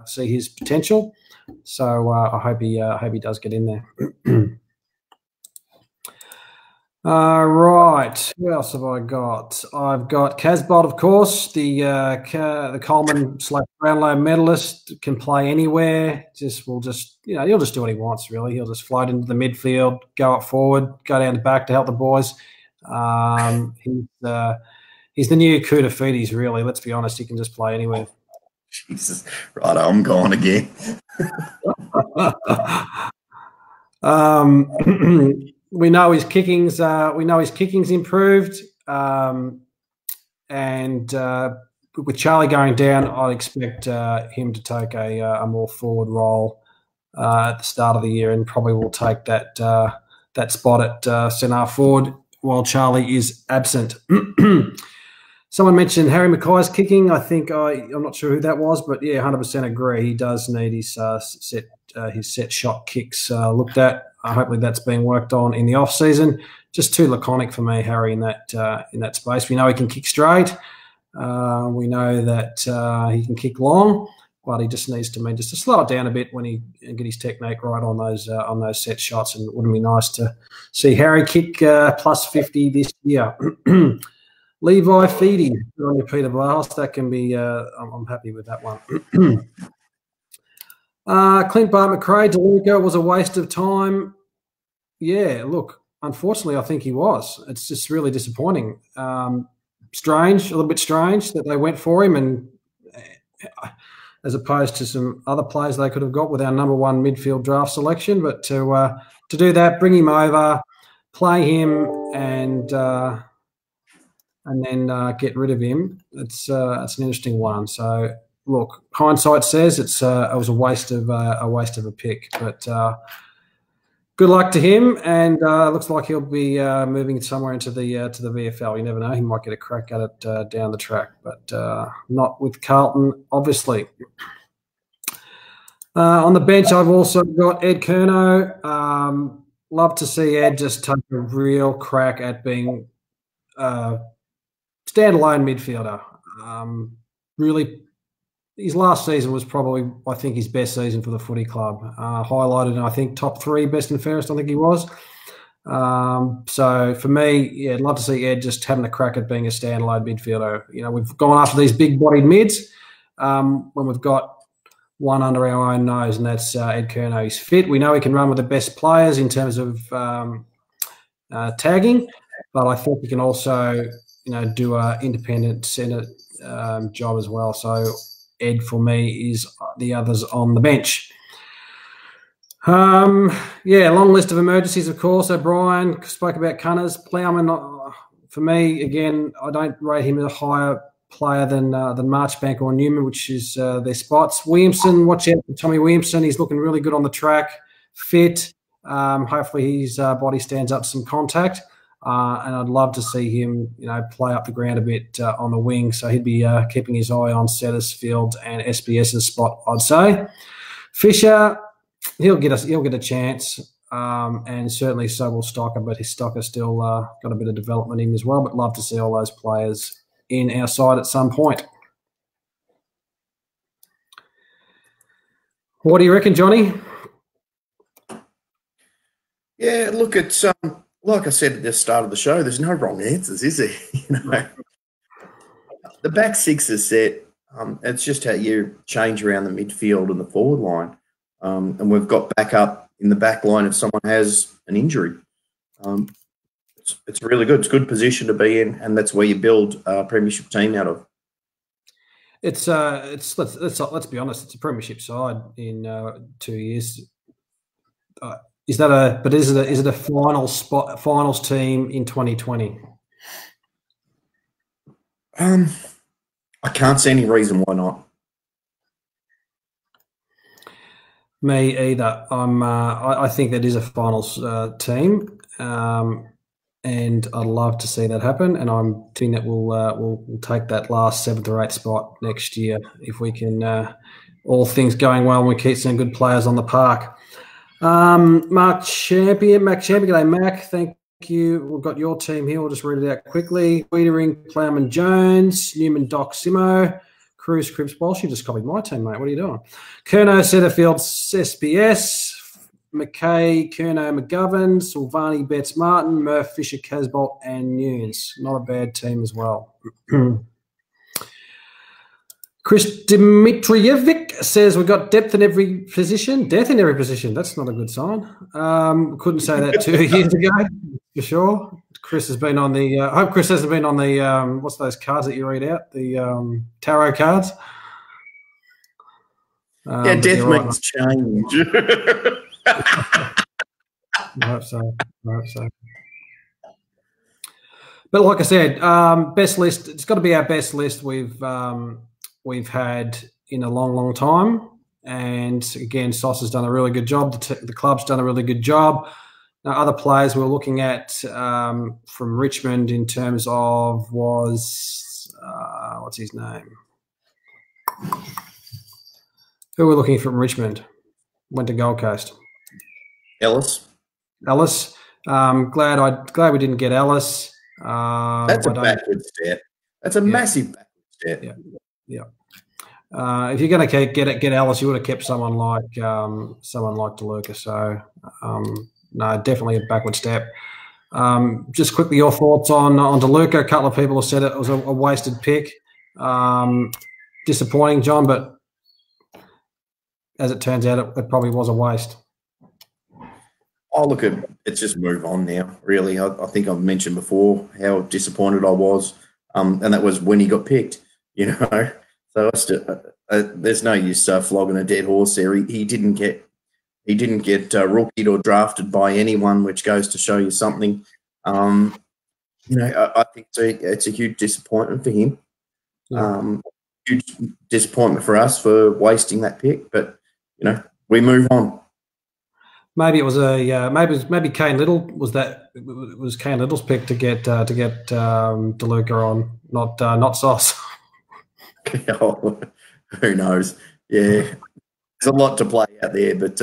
see his potential. So I hope he does get in there. Right. Who else have I got? I've got Casbolt, of course, the Coleman/Brownlow medalist, can play anywhere. He'll just do what he wants. Really, he'll just float into the midfield, go up forward, go down the back to help the boys. He's the new Kudafides, really. Let's be honest, he can just play anywhere. Jesus, right, I'm gone again. We know his kicking's improved, and with Charlie going down, I'd expect him to take a more forward role at the start of the year, and probably will take that spot at centre forward while Charlie is absent. Someone mentioned Harry Mackay's kicking. I'm not sure who that was, but yeah, 100% agree. He does need his set shot kicks looked at. Hopefully that's being worked on in the off season. Just too laconic for me, Harry, in that space. We know he can kick straight. We know that he can kick long, but he just needs to slow it down a bit and get his technique right on those set shots. And it wouldn't be nice to see Harry kick plus 50 this year. Levi Feedy on your Peter Barles. That can be. I'm happy with that one. Clint Bart-McRae, DeLuca was a waste of time. Yeah, look, unfortunately, I think he was. It's just really disappointing. A little bit strange that they went for him, and as opposed to some other players they could have got with our number one midfield draft selection. But to do that, bring him over, play him, and then get rid of him. It's an interesting one. So. Look, hindsight says it was a waste of a pick, but good luck to him. And looks like he'll be moving somewhere into the VFL. You never know; he might get a crack at it down the track, but not with Carlton, obviously. On the bench, I've also got Ed Curnow. Love to see Ed just take a real crack at being standalone midfielder. Really. His last season was probably, I think, his best season for the footy club. Highlighted, I think, top 3 best and fairest, I think he was. So for me, yeah, I'd love to see Ed just having a crack at being a standalone midfielder. You know, we've gone after these big-bodied mids when we've got one under our own nose, and that's Ed Curnow. He's fit. We know he can run with the best players in terms of tagging, but I think he can also, do an independent centre job as well. So Ed, for me, is the others on the bench. Long list of emergencies, of course. O'Brien spoke about Cunners. Plowman, for me, again, I don't rate him as a higher player than Marchbank or Newman, which is their spots. Williamson, watch out for Tommy Williamson. He's looking really good on the track, fit. Hopefully his body stands up to some contact. And I'd love to see him, play up the ground a bit on the wing. So he'd be keeping his eye on Settersfield and SBS's spot, I'd say. Fisher, he'll get a chance, and certainly so will Stocker. But his Stocker still got a bit of development in him as well. But love to see all those players in our side at some point. What do you reckon, Johnny? Yeah, look, it's like I said at the start of the show, there's no wrong answers, is there? The back six is set. It's just how you change around the midfield and the forward line. And we've got backup in the back line if someone has an injury. It's really good. It's a good position to be in, and that's where you build a premiership team out of. Let's be honest, it's a premiership side in 2 years. Is it a finals team in 2020? I can't see any reason why not. Me either. I think that is a finals team, and I'd love to see that happen. And I'm thinking that we'll take that last 7th or 8th spot next year if we can all things going well and we keep seeing good players on the park. Mac Champion, g'day Mac, thank you. We've got your team here. We'll just read it out quickly. Wiedering, Plowman Jones, Newman Doc Simo, Cruz Cripps Walsh. You just copied my team, mate. What are you doing? Kerno Setterfield SBS, McKay, Kerno McGovern, Silvani Betts Martin, Murph Fisher Casbolt, and Nunes. Not a bad team as well. Chris Dmitrievic says we've got depth in every position. Death in every position. That's not a good sign. Couldn't say that 2 years ago, for sure. Chris has been on the I hope Chris hasn't been on the what's those cards that you read out? The tarot cards. Death means change. I hope so. But like I said, best list. It's got to be our best list we've had in a long, long time. And again, Sauce has done a really good job. The club's done a really good job. Now, other players we're looking at from Richmond in terms of was what's his name? Who we're looking from Richmond? Went to Gold Coast. Ellis. Glad we didn't get Ellis. That's a backward step. That's a massive backward step. Yeah. If you're going to get Ellis, you would have kept someone like DeLuca. So no, definitely a backward step. Just quickly, your thoughts on DeLuca. A couple of people have said it was a wasted pick. Disappointing, John, but as it turns out, it probably was a waste. Oh, look, it's just move on now, really. I think I've mentioned before how disappointed I was, and that was when he got picked, So there's no use flogging a dead horse there. He didn't get rookied or drafted by anyone, which goes to show you something. I think it's a huge disappointment for him. Huge disappointment for us for wasting that pick, but we move on. Maybe it was maybe Kane Little was Kane Little's pick to get DeLuca on, not Sauce. Oh, who knows? Yeah, there's a lot to play out there, but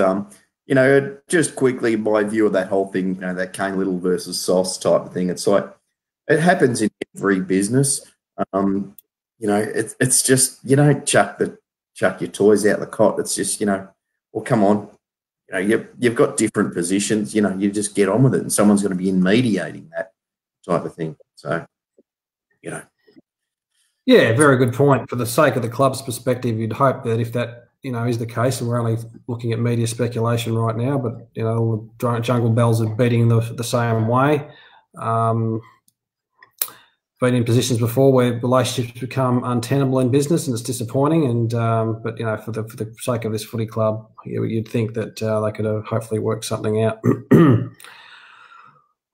just quickly, my view of that whole thing, that Kane Little versus Sauce type of thing. It's like it happens in every business. It's just you don't chuck your toys out the cot. It's just well, come on. You've got different positions. You just get on with it, and someone's going to be mediating that type of thing. So, Yeah, very good point. For the sake of the club's perspective, you'd hope that if that is the case, and we're only looking at media speculation right now, but all the jungle bells are beating the same way. Been in positions before where relationships become untenable in business, and it's disappointing. And but for the sake of this footy club, you'd think that they could have hopefully worked something out.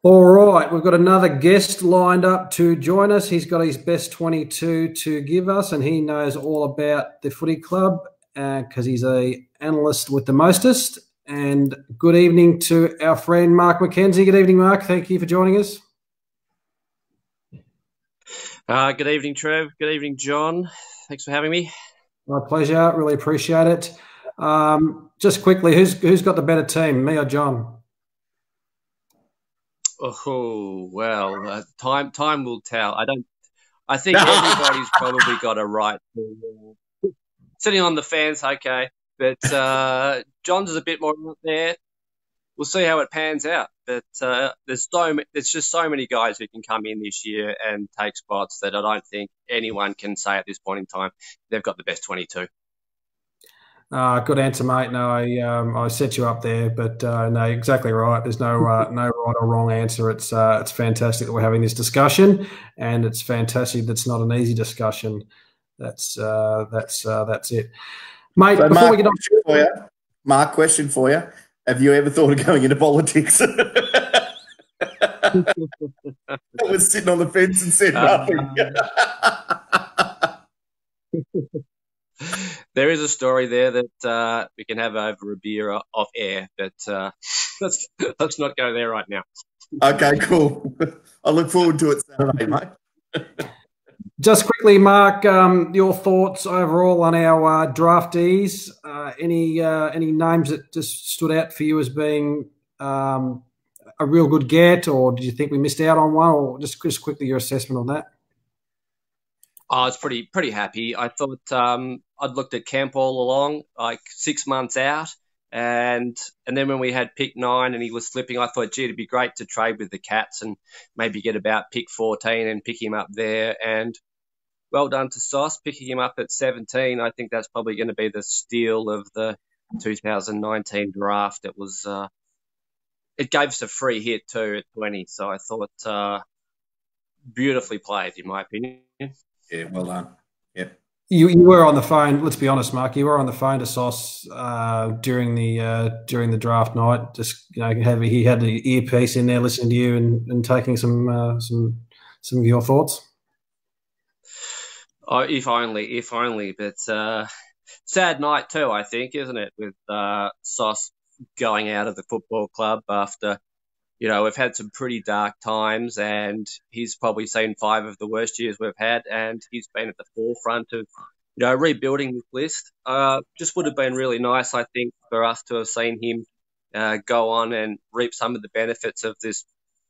All right, we've got another guest lined up to join us. He's got his best 22 to give us, and he knows all about the footy club because he's an analyst with the mostest. And good evening to our friend Mark McKenzie. Good evening, Mark. Thank you for joining us. Good evening, Trev. Good evening, John. Thanks for having me. My pleasure. Really appreciate it. Just quickly, who's got the better team, me or John? Oh well, time will tell. I think everybody's probably got a right to sitting on the fence. Okay, but John's is a bit more out there. We'll see how it pans out. But there's just so many guys who can come in this year and take spots that I don't think anyone can say at this point in time they've got the best 22. Good answer, mate. No, I set you up there, but no, exactly right. There's no right or wrong answer. It's fantastic that we're having this discussion, and it's fantastic that's not an easy discussion. That's it, mate. So before we get on, Mark, question for you: have you ever thought of going into politics? I was sitting on the fence and said nothing. There is a story there that we can have over a beer off air, but let's not go there right now. Okay, cool. I look forward to it Saturday, mate. Just quickly, Mark, your thoughts overall on our draftees? Any names that just stood out for you as being a real good get, or did you think we missed out on one, or just quickly your assessment on that? I was pretty happy. I thought I'd looked at camp all along, like 6 months out, and then when we had pick 9 and he was slipping, I thought, gee, it'd be great to trade with the Cats and maybe get about pick 14 and pick him up there. And well done to Sauce picking him up at 17. I think that's probably going to be the steal of the 2019 draft. It gave us a free hit too at 20, so I thought beautifully played in my opinion. Yeah, well done. Yeah. You were on the phone. Let's be honest, Mark. You were on the phone to Sauce during the draft night. Just he had the earpiece in there, listening to you and taking some of your thoughts. Oh, if only. But sad night too, I think, isn't it? With Sauce going out of the football club after. We've had some pretty dark times, and he's probably seen 5 of the worst years we've had, and he's been at the forefront of, rebuilding this list. Just would have been really nice, I think, for us to have seen him go on and reap some of the benefits of this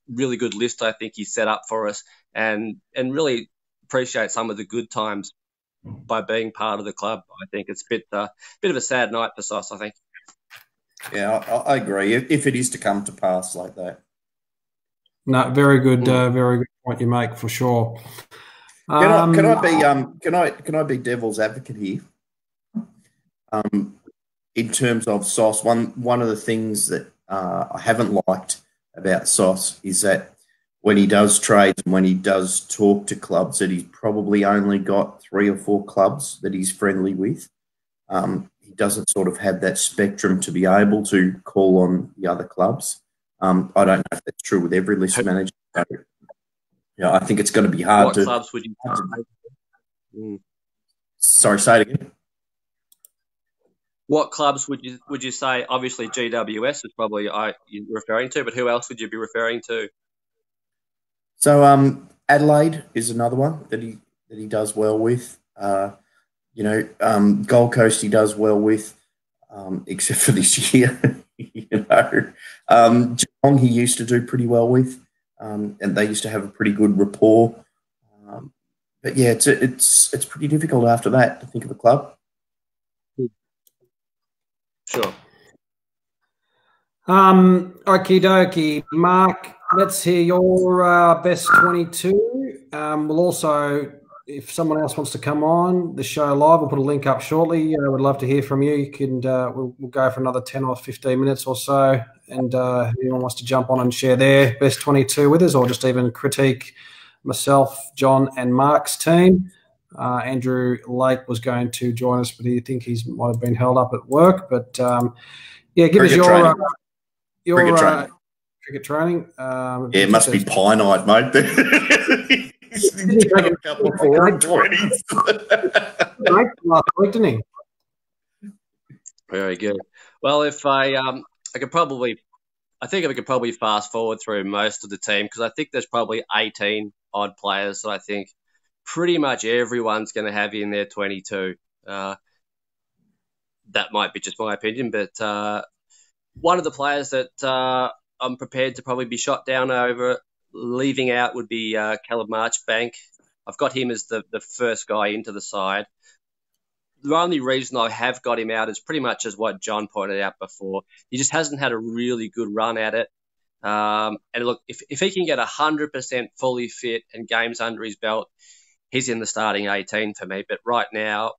really good list I think he set up for us, and really appreciate some of the good times by being part of the club. I think it's a bit of a sad night for Sauce, I think. Yeah, I agree. If it is to come to pass like that. No, very good point you make for sure. Can I be devil's advocate here? In terms of Sauce, one of the things that I haven't liked about Sauce is that when he does trades and when he does talk to clubs, that he's probably only got 3 or 4 clubs that he's friendly with. He doesn't sort of have that spectrum to be able to call on the other clubs. I don't know if that's true with every list manager. So, I think it's going to be hard what clubs would you Sorry, say it again. What clubs would you say? Obviously, GWS is probably you're referring to, but who else would you be referring to? So Adelaide is another one that he does well with. Gold Coast he does well with, except for this year. Geelong he used to do pretty well with, and they used to have a pretty good rapport. But yeah, it's pretty difficult after that to think of a club. Sure. Okie dokie, Mark. Let's hear your best 22. We'll also, if someone else wants to come on the show live, we'll put a link up shortly. We'd love to hear from you. You can we'll go for another 10 or 15 minutes or so. And if anyone wants to jump on and share their best 22 with us, or just even critique myself, John, and Mark's team. Andrew Lake was going to join us, but he might have been held up at work. But give us your cricket training. It must be pie-eyed, mate. He's got a couple of 420s. Last week, didn't he? Very good. Well, if I think we could probably fast forward through most of the team, because I think there's probably 18 odd players that I think pretty much everyone's going to have in their 22. That might be just my opinion, but one of the players that I'm prepared to probably be shot down over leaving out would be Caleb Marchbank. I've got him as the first guy into the side. The only reason I have got him out is pretty much as what John pointed out before. He just hasn't had a really good run at it. And look, if he can get 100% fully fit and games under his belt, he's in the starting 18 for me. But right now,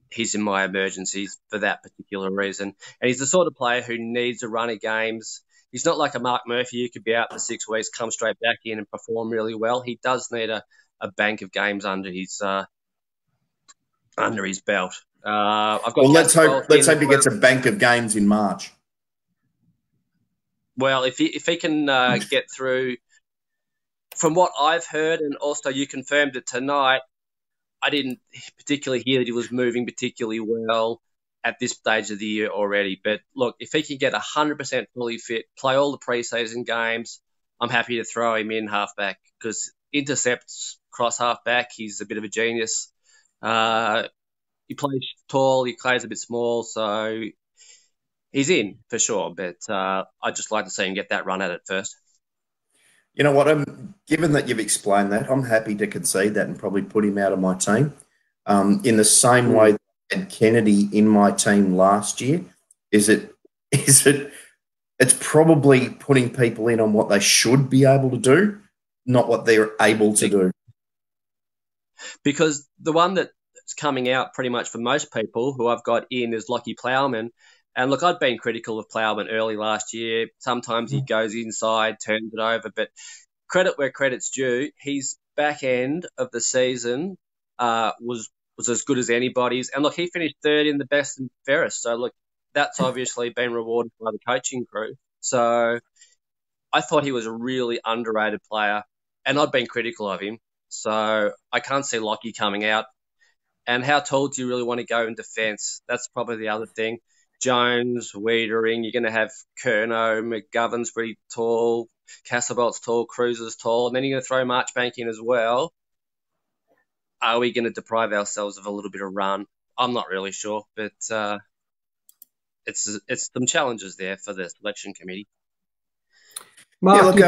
he's in my emergencies for that particular reason. And he's the sort of player who needs a run of games. He's not like a Mark Murphy who could be out for 6 weeks, come straight back in and perform really well. He does need a bank of games under his belt. Let's hope he gets a bank of games in March. Well, if he can get through, from what I've heard, and also you confirmed it tonight, I didn't particularly hear that he was moving particularly well at this stage of the year already. But look, if he can get 100% fully fit, play all the preseason games, I'm happy to throw him in halfback, because intercepts cross half back. He's a bit of a genius. He plays tall. He plays a bit small, so he's in for sure. But I'd just like to see him get that run at it first. You know what? Given that you've explained that, I'm happy to concede that and probably put him out of my team. In the same way that I had Kennedy in my team last year, it's probably putting people in on what they should be able to do, not what they're able to do. Because the one that's coming out pretty much for most people who I've got in is Lockie Plowman. And look, I'd been critical of Plowman early last year. Sometimes he goes inside, turns it over, but credit where credit's due. His back end of the season was as good as anybody's. And look, he finished third in the best and fairest. So look, that's obviously been rewarded by the coaching crew. So I thought he was a really underrated player, and I'd been critical of him. So I can't see Lockie coming out. And how tall do you really want to go in defence? That's probably the other thing. Jones, Wiedering, you're going to have Curnow, McGovern's pretty tall, Castlebolt's tall, Cruiser's tall, and then you're going to throw Marchbank in as well. Are we going to deprive ourselves of a little bit of run? I'm not really sure, but it's some challenges there for the selection committee. Mark,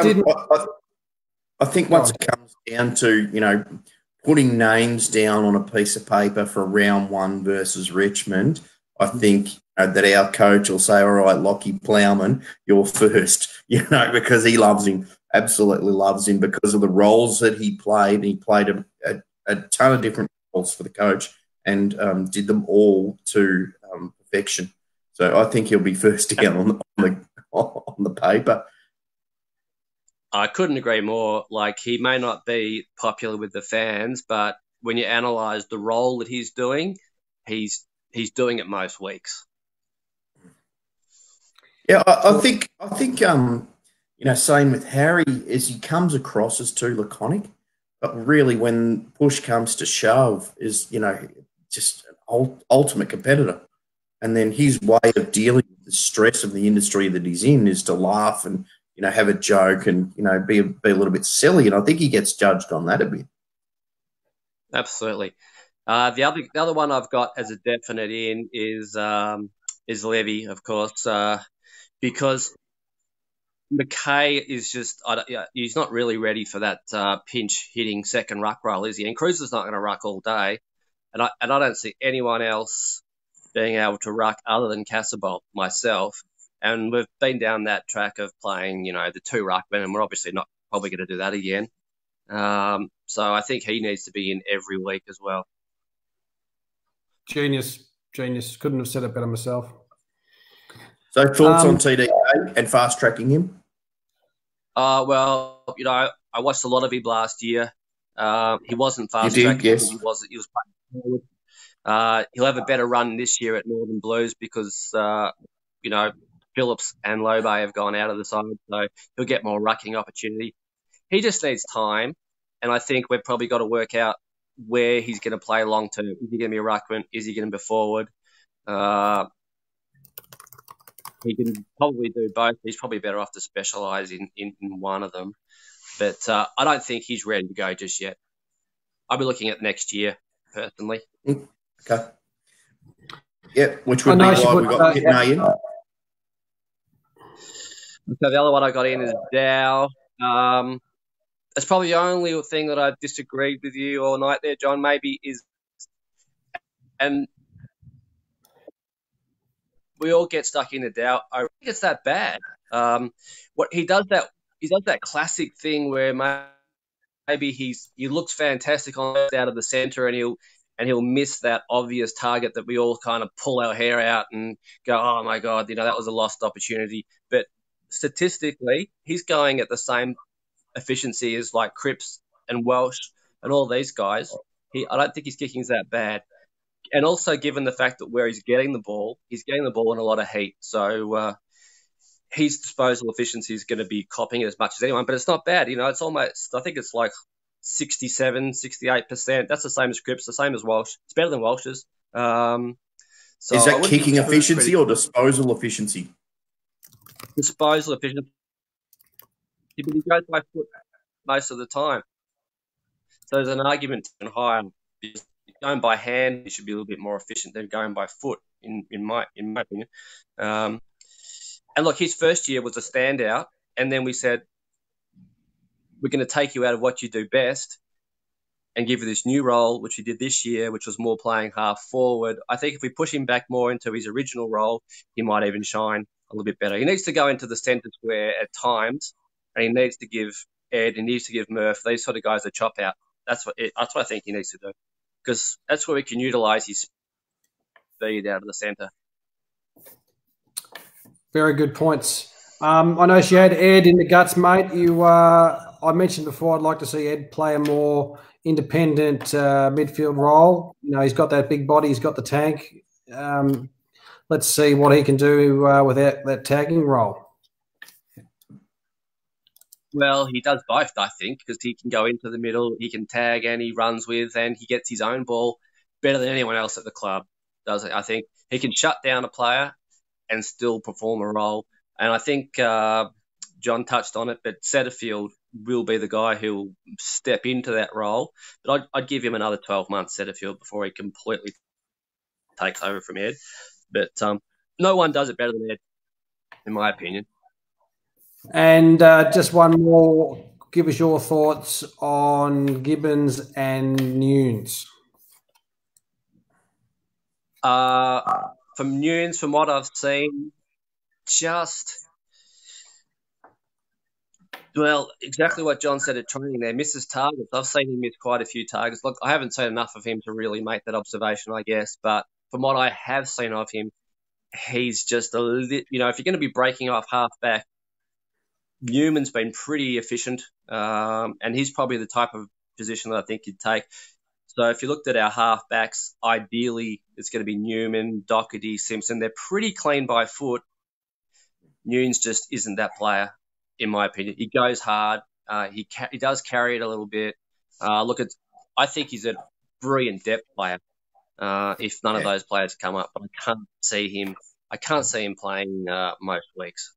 I think once it comes down to, putting names down on a piece of paper for round one versus Richmond, I think that our coach will say, all right, Lockie Plowman, you're first, because he loves him, absolutely loves him because of the roles that he played. He played a ton of different roles for the coach and did them all to perfection. So I think he'll be first again on the paper. I couldn't agree more. Like, he may not be popular with the fans, but when you analyse the role that he's doing, he's doing it most weeks. Yeah, I think same with Harry is he comes across as too laconic, but really when push comes to shove is, just an ultimate competitor. And then his way of dealing with the stress of the industry that he's in is to laugh and, have a joke and, be a little bit silly. And I think he gets judged on that a bit. Absolutely. The other one I've got as a definite in is Levy, of course, because McKay is just he's not really ready for that pinch hitting second ruck role, is he? And Cruiser's not going to ruck all day, and I don't see anyone else being able to ruck other than Castlebolt, myself. And we've been down that track of playing, the two ruckmen, and we're obviously not probably going to do that again. So I think he needs to be in every week as well. Genius. Couldn't have said it better myself. So thoughts on TDK and fast-tracking him? Well, I watched a lot of him last year. He wasn't fast-tracking. Yes. He was playing forward. He'll have a better run this year at Northern Blues because, Phillips and Lobe have gone out of the side, so he'll get more rucking opportunity. He just needs time, and I think we've probably got to work out where he's going to play long term. Is he going to be a ruckman? Is he going to be forward? He can probably do both. He's probably better off to specialise in one of them. But I don't think he's ready to go just yet. I'll be looking at next year, personally. Okay. Yeah, which would be why we've got Pitney in. So the other one I got in is Dow. It's probably the only thing that I disagreed with you all night there, John, maybe is, and we all get stuck in the doubt. I don't think it's that bad. What he does that classic thing where maybe he looks fantastic on out of the centre and he'll miss that obvious target that we all kind of pull our hair out and go, oh my God, that was a lost opportunity. But statistically, he's going at the same efficiency as like Cripps and Welsh and all these guys. I don't think his kicking's that bad. And also given the fact that where he's getting the ball in a lot of heat. So his disposal efficiency is going to be copping it as much as anyone, but it's not bad. It's almost, I think it's like 67, 68%. That's the same as Cripps, the same as Walsh. It's better than Walsh's. So is that kicking efficiency or disposal efficiency? Disposal efficiency. But he goes by foot most of the time. So there's an argument to hire. Going by hand, you should be a little bit more efficient than going by foot, in my opinion. And look, his first year was a standout, and then we said, we're going to take you out of what you do best and give you this new role, which he did this year, which was more playing half forward. I think if we push him back more into his original role, he might even shine a little bit better. He needs to go into the centre square at times, and he needs to give Ed, he needs to give Murph, these sort of guys a chop out. That's what I think he needs to do, because that's where we can utilise his speed out of the centre. Very good points. I know you had Ed in the guts, mate. I mentioned before I'd like to see Ed play a more independent midfield role. You know, he's got that big body, he's got the tank. Let's see what he can do with that tagging role. Well, he does both, I think, because he can go into the middle, he can tag, and he runs with, and he gets his own ball better than anyone else at the club, does it? I think he can shut down a player and still perform a role. And I think John touched on it, but Setterfield will be the guy who will step into that role. But I'd give him another 12 months, Setterfield, before he completely takes over from Ed. But no one does it better than Ed, in my opinion. And just one more, give us your thoughts on Gibbons and Nunes. From Nunes, from what I've seen, exactly what John said at training there, misses targets. I've seen him miss quite a few targets. Look, I haven't seen enough of him to really make that observation, I guess. But from what I have seen of him, he's just if you're going to be breaking off half-back, Newman's been pretty efficient, and he's probably the type of position that I think he'd take. So if you looked at our half-backs, ideally it's going to be Newman, Doherty, Simpson. They're pretty clean by foot. Nunes just isn't that player, in my opinion. He goes hard. He does carry it a little bit. I think he's a brilliant depth player. If none of those players come up, but I can't see him playing most weeks.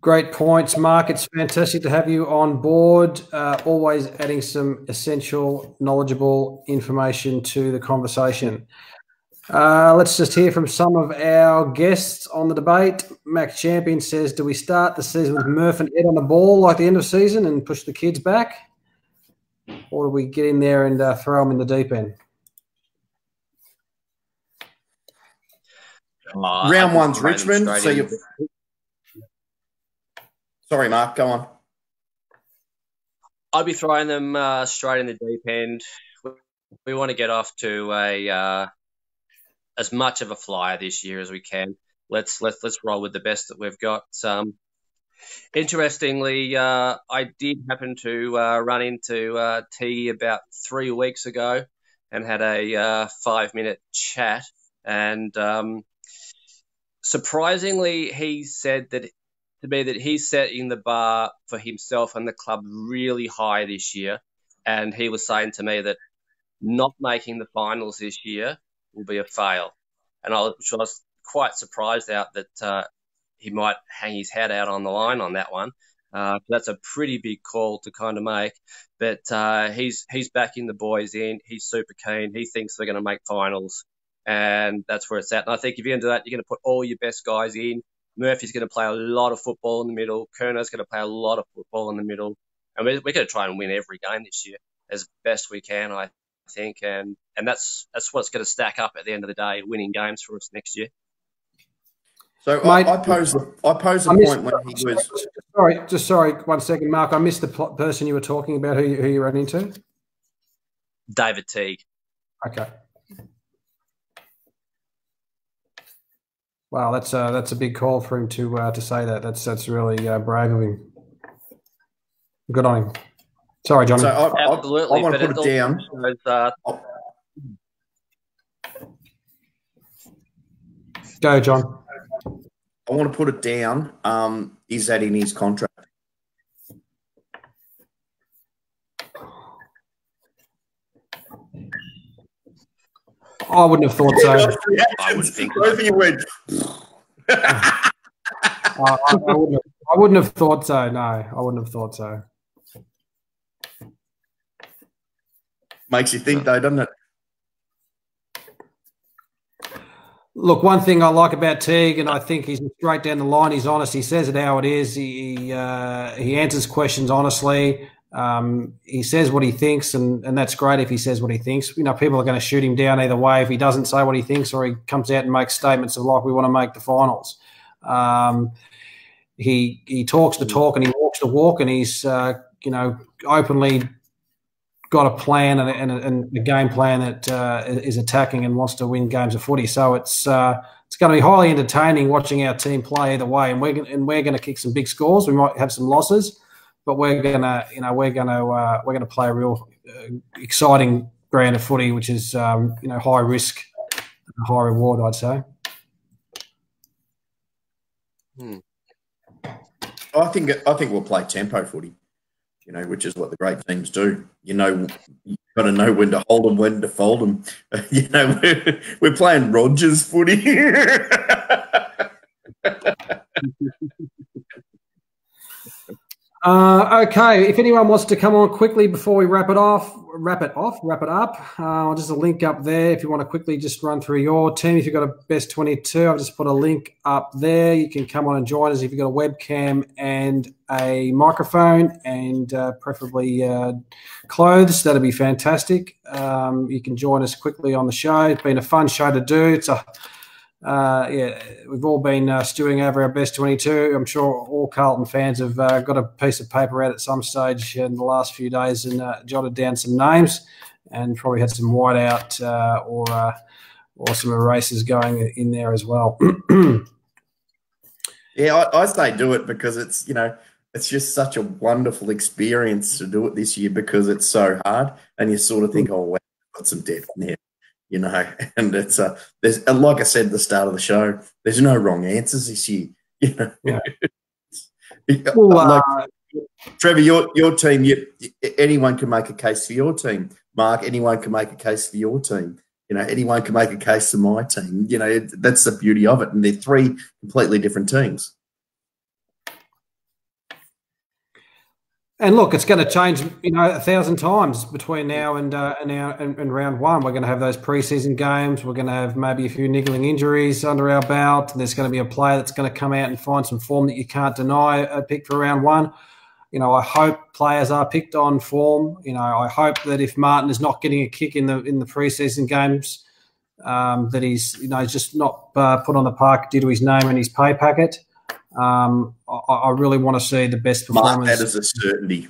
Great points, Mark. It's fantastic to have you on board. Always adding some essential, knowledgeable information to the conversation. Let's just hear from some of our guests on the debate. Max Champion says, do we start the season with Murph and Ed on the ball like the end of season and push the kids back? Or do we get in there and throw them in the deep end? Round one's Richmond. Sorry, Mark, go on. I'd be throwing them straight in the deep end. We want to get off to as much of a flyer this year as we can. Let's roll with the best that we've got. Interestingly, I did happen to run into T about 3 weeks ago and had a 5-minute chat. And surprisingly, he said that he's setting the bar for himself and the club really high this year. And he was saying to me that not making the finals this year will be a fail. And I was quite surprised out that he might hang his head out on the line on that one. That's a pretty big call to kind of make. But he's backing the boys in. He's super keen. He thinks they're going to make finals. And that's where it's at. And I think if you're going to do that, you're going to put all your best guys in. Murphy's going to play a lot of football in the middle. Kerner's going to play a lot of football in the middle. And we're going to try and win every game this year as best we can, I think. And that's what's going to stack up at the end of the day, winning games for us next year. So I posed a point when he was... Sorry, 1 second, Mark. I missed the person you were talking about who you ran into. David Teague. Okay. Wow, that's a big call for him to say that. That's really brave of him. Good on him. Sorry, Johnny. So I want to put it down. Go, John. I want to put it down. Is that in his contract? I wouldn't have thought so. I wouldn't think so. Both of you went. I I wouldn't have thought so. No, I wouldn't have thought so. Makes you think, though, doesn't it? Look, one thing I like about Teague, and I think he's straight down the line. He's honest. He says it how it is. He answers questions honestly. He says what he thinks, and that's great if he says what he thinks. You know, people are going to shoot him down either way if he doesn't say what he thinks or he comes out and makes statements of like, we want to make the finals. He talks the talk and he walks the walk, and he's openly got a plan and a game plan that is attacking and wants to win games of footy. So it's going to be highly entertaining watching our team play either way, and we're going to kick some big scores. We might have some losses, but we're going to play a real exciting brand of footy, which is high risk, high reward, I'd say. I think we'll play tempo footy, which is what the great teams do. You've got to know when to hold them, when to fold them. We're playing Rogers footy. Okay, if anyone wants to come on quickly before we wrap it up, I'll just a link up there if you want to quickly just run through your team. If you've got a best 22, I've just put a link up there. You can come on and join us if you've got a webcam and a microphone and preferably clothes. That'd be fantastic. You can join us quickly on the show. It's been a fun show to do. It's we've all been stewing over our best 22. I'm sure all Carlton fans have got a piece of paper out at some stage in the last few days and jotted down some names and probably had some whiteout or some erasers going in there as well. Yeah, I say do it because it's just such a wonderful experience to do it this year because it's so hard and you sort of think, oh, wow, I've got some depth in here. And it's there's, like I said at the start of the show, there's no wrong answers this year. Yeah. Trevor, your team, anyone can make a case for your team. Mark, anyone can make a case for your team. Anyone can make a case for my team. That's the beauty of it, and they're three completely different teams. And look, it's going to change, 1,000 times between now and round one. We're going to have those preseason games. We're going to have maybe a few niggling injuries under our belt. And there's going to be a player that's going to come out and find some form that you can't deny a pick for round one. I hope players are picked on form. I hope that if Martin is not getting a kick in the preseason games, that he's just not put on the park due to his name and his pay packet. I really want to see the best performance. Mark, that is a certainty.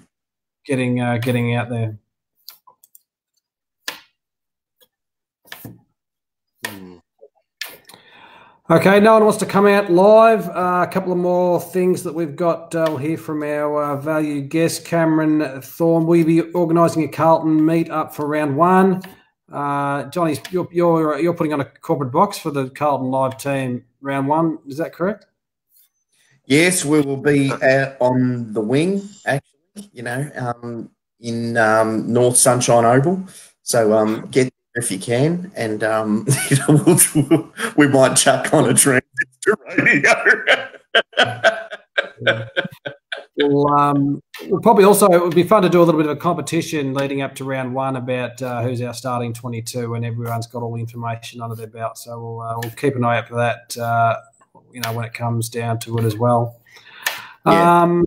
Getting out there. Okay, no one wants to come out live. A couple of more things that we've got. We'll hear from our valued guest, Cameron Thorne. Will you be organising a Carlton meet up for round one? Johnny, you're putting on a corporate box for the Carlton live team round one. Is that correct? Yes, we will be out on the wing, actually, in North Sunshine Oval. So get there if you can, and we might chuck on a transistor radio. We'll probably also, it would be fun to do a little bit of a competition leading up to round one about who's our starting 22 and everyone's got all the information under their belt. So we'll keep an eye out for that. When it comes down to it as well. Yeah.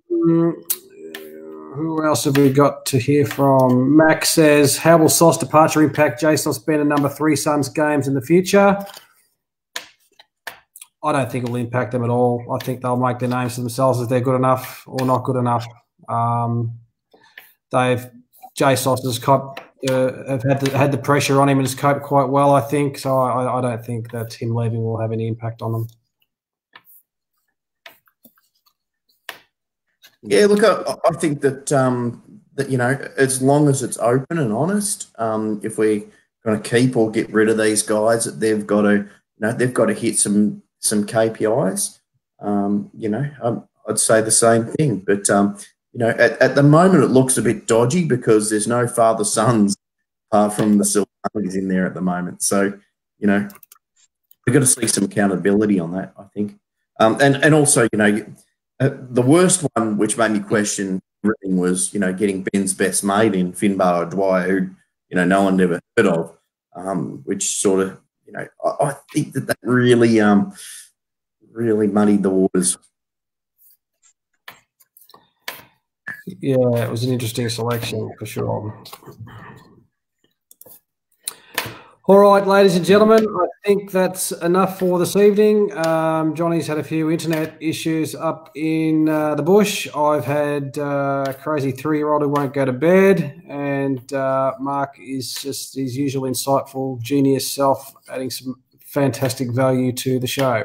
Who else have we got to hear from? Max says, how will Sauce departure impact Jason's being a number 3 Suns games in the future? I don't think it will impact them at all. I think they'll make their names for themselves if they're good enough or not good enough. Jay Sauce has have had the pressure on him and has coped quite well, I think. So I don't think that him leaving will have any impact on them. Yeah, look, I think that as long as it's open and honest, if we're going to keep or get rid of these guys, they've got to hit some KPIs. I'd say the same thing, but at the moment it looks a bit dodgy because there's no father sons apart from the Silver Monkeys in there at the moment. So we've got to see some accountability on that, I think, and also The worst one, which made me question everything, was getting Ben's best mate in Finbar Dwyer, who no one ever heard of, which sort of I think that really really muddied the waters. Yeah, it was an interesting selection for sure. All right, ladies and gentlemen, I think that's enough for this evening. Johnny's had a few internet issues up in the bush. I've had a crazy 3-year-old who won't go to bed, and Mark is just his usual insightful, genius self, adding some fantastic value to the show.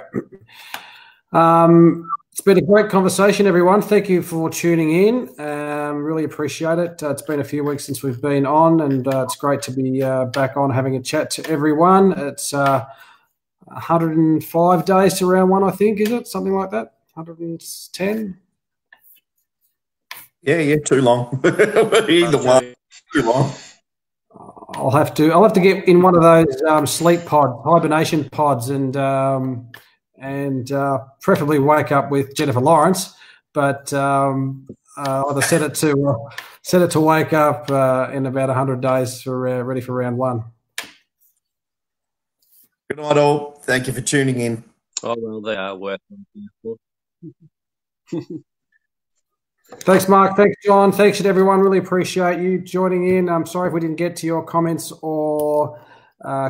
It's been a great conversation, everyone. Thank you for tuning in. Really appreciate it. It's been a few weeks since we've been on, and it's great to be back on having a chat to everyone. It's 105 days to round one, I think, is it? Something like that? 110? Yeah, too long. Either one, too long. I'll have to get in one of those sleep pods, hibernation pods, and preferably wake up with Jennifer Lawrence, but either set it to wake up in about 100 days for ready for round one. Good night, all. Thank you for tuning in. Oh well, they are worth it. Thanks, Mark. Thanks, John. Thanks to everyone. Really appreciate you joining in. I'm sorry if we didn't get to your comments or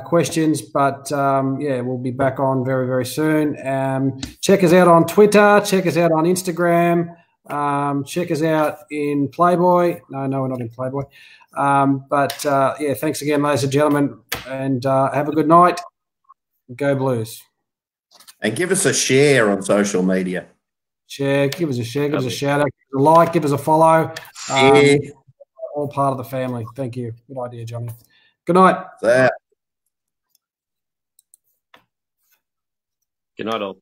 questions, but we'll be back on very, very soon. Check us out on Twitter. Check us out on Instagram. Check us out in Playboy. No, we're not in Playboy. Thanks again, ladies and gentlemen, and have a good night. Go Blues. And give us a share on social media. Give us a share, give us a shout out, give us a like, give us a follow. All part of the family. Thank you. Good idea, Johnny. Good night. Yeah. Good night, all.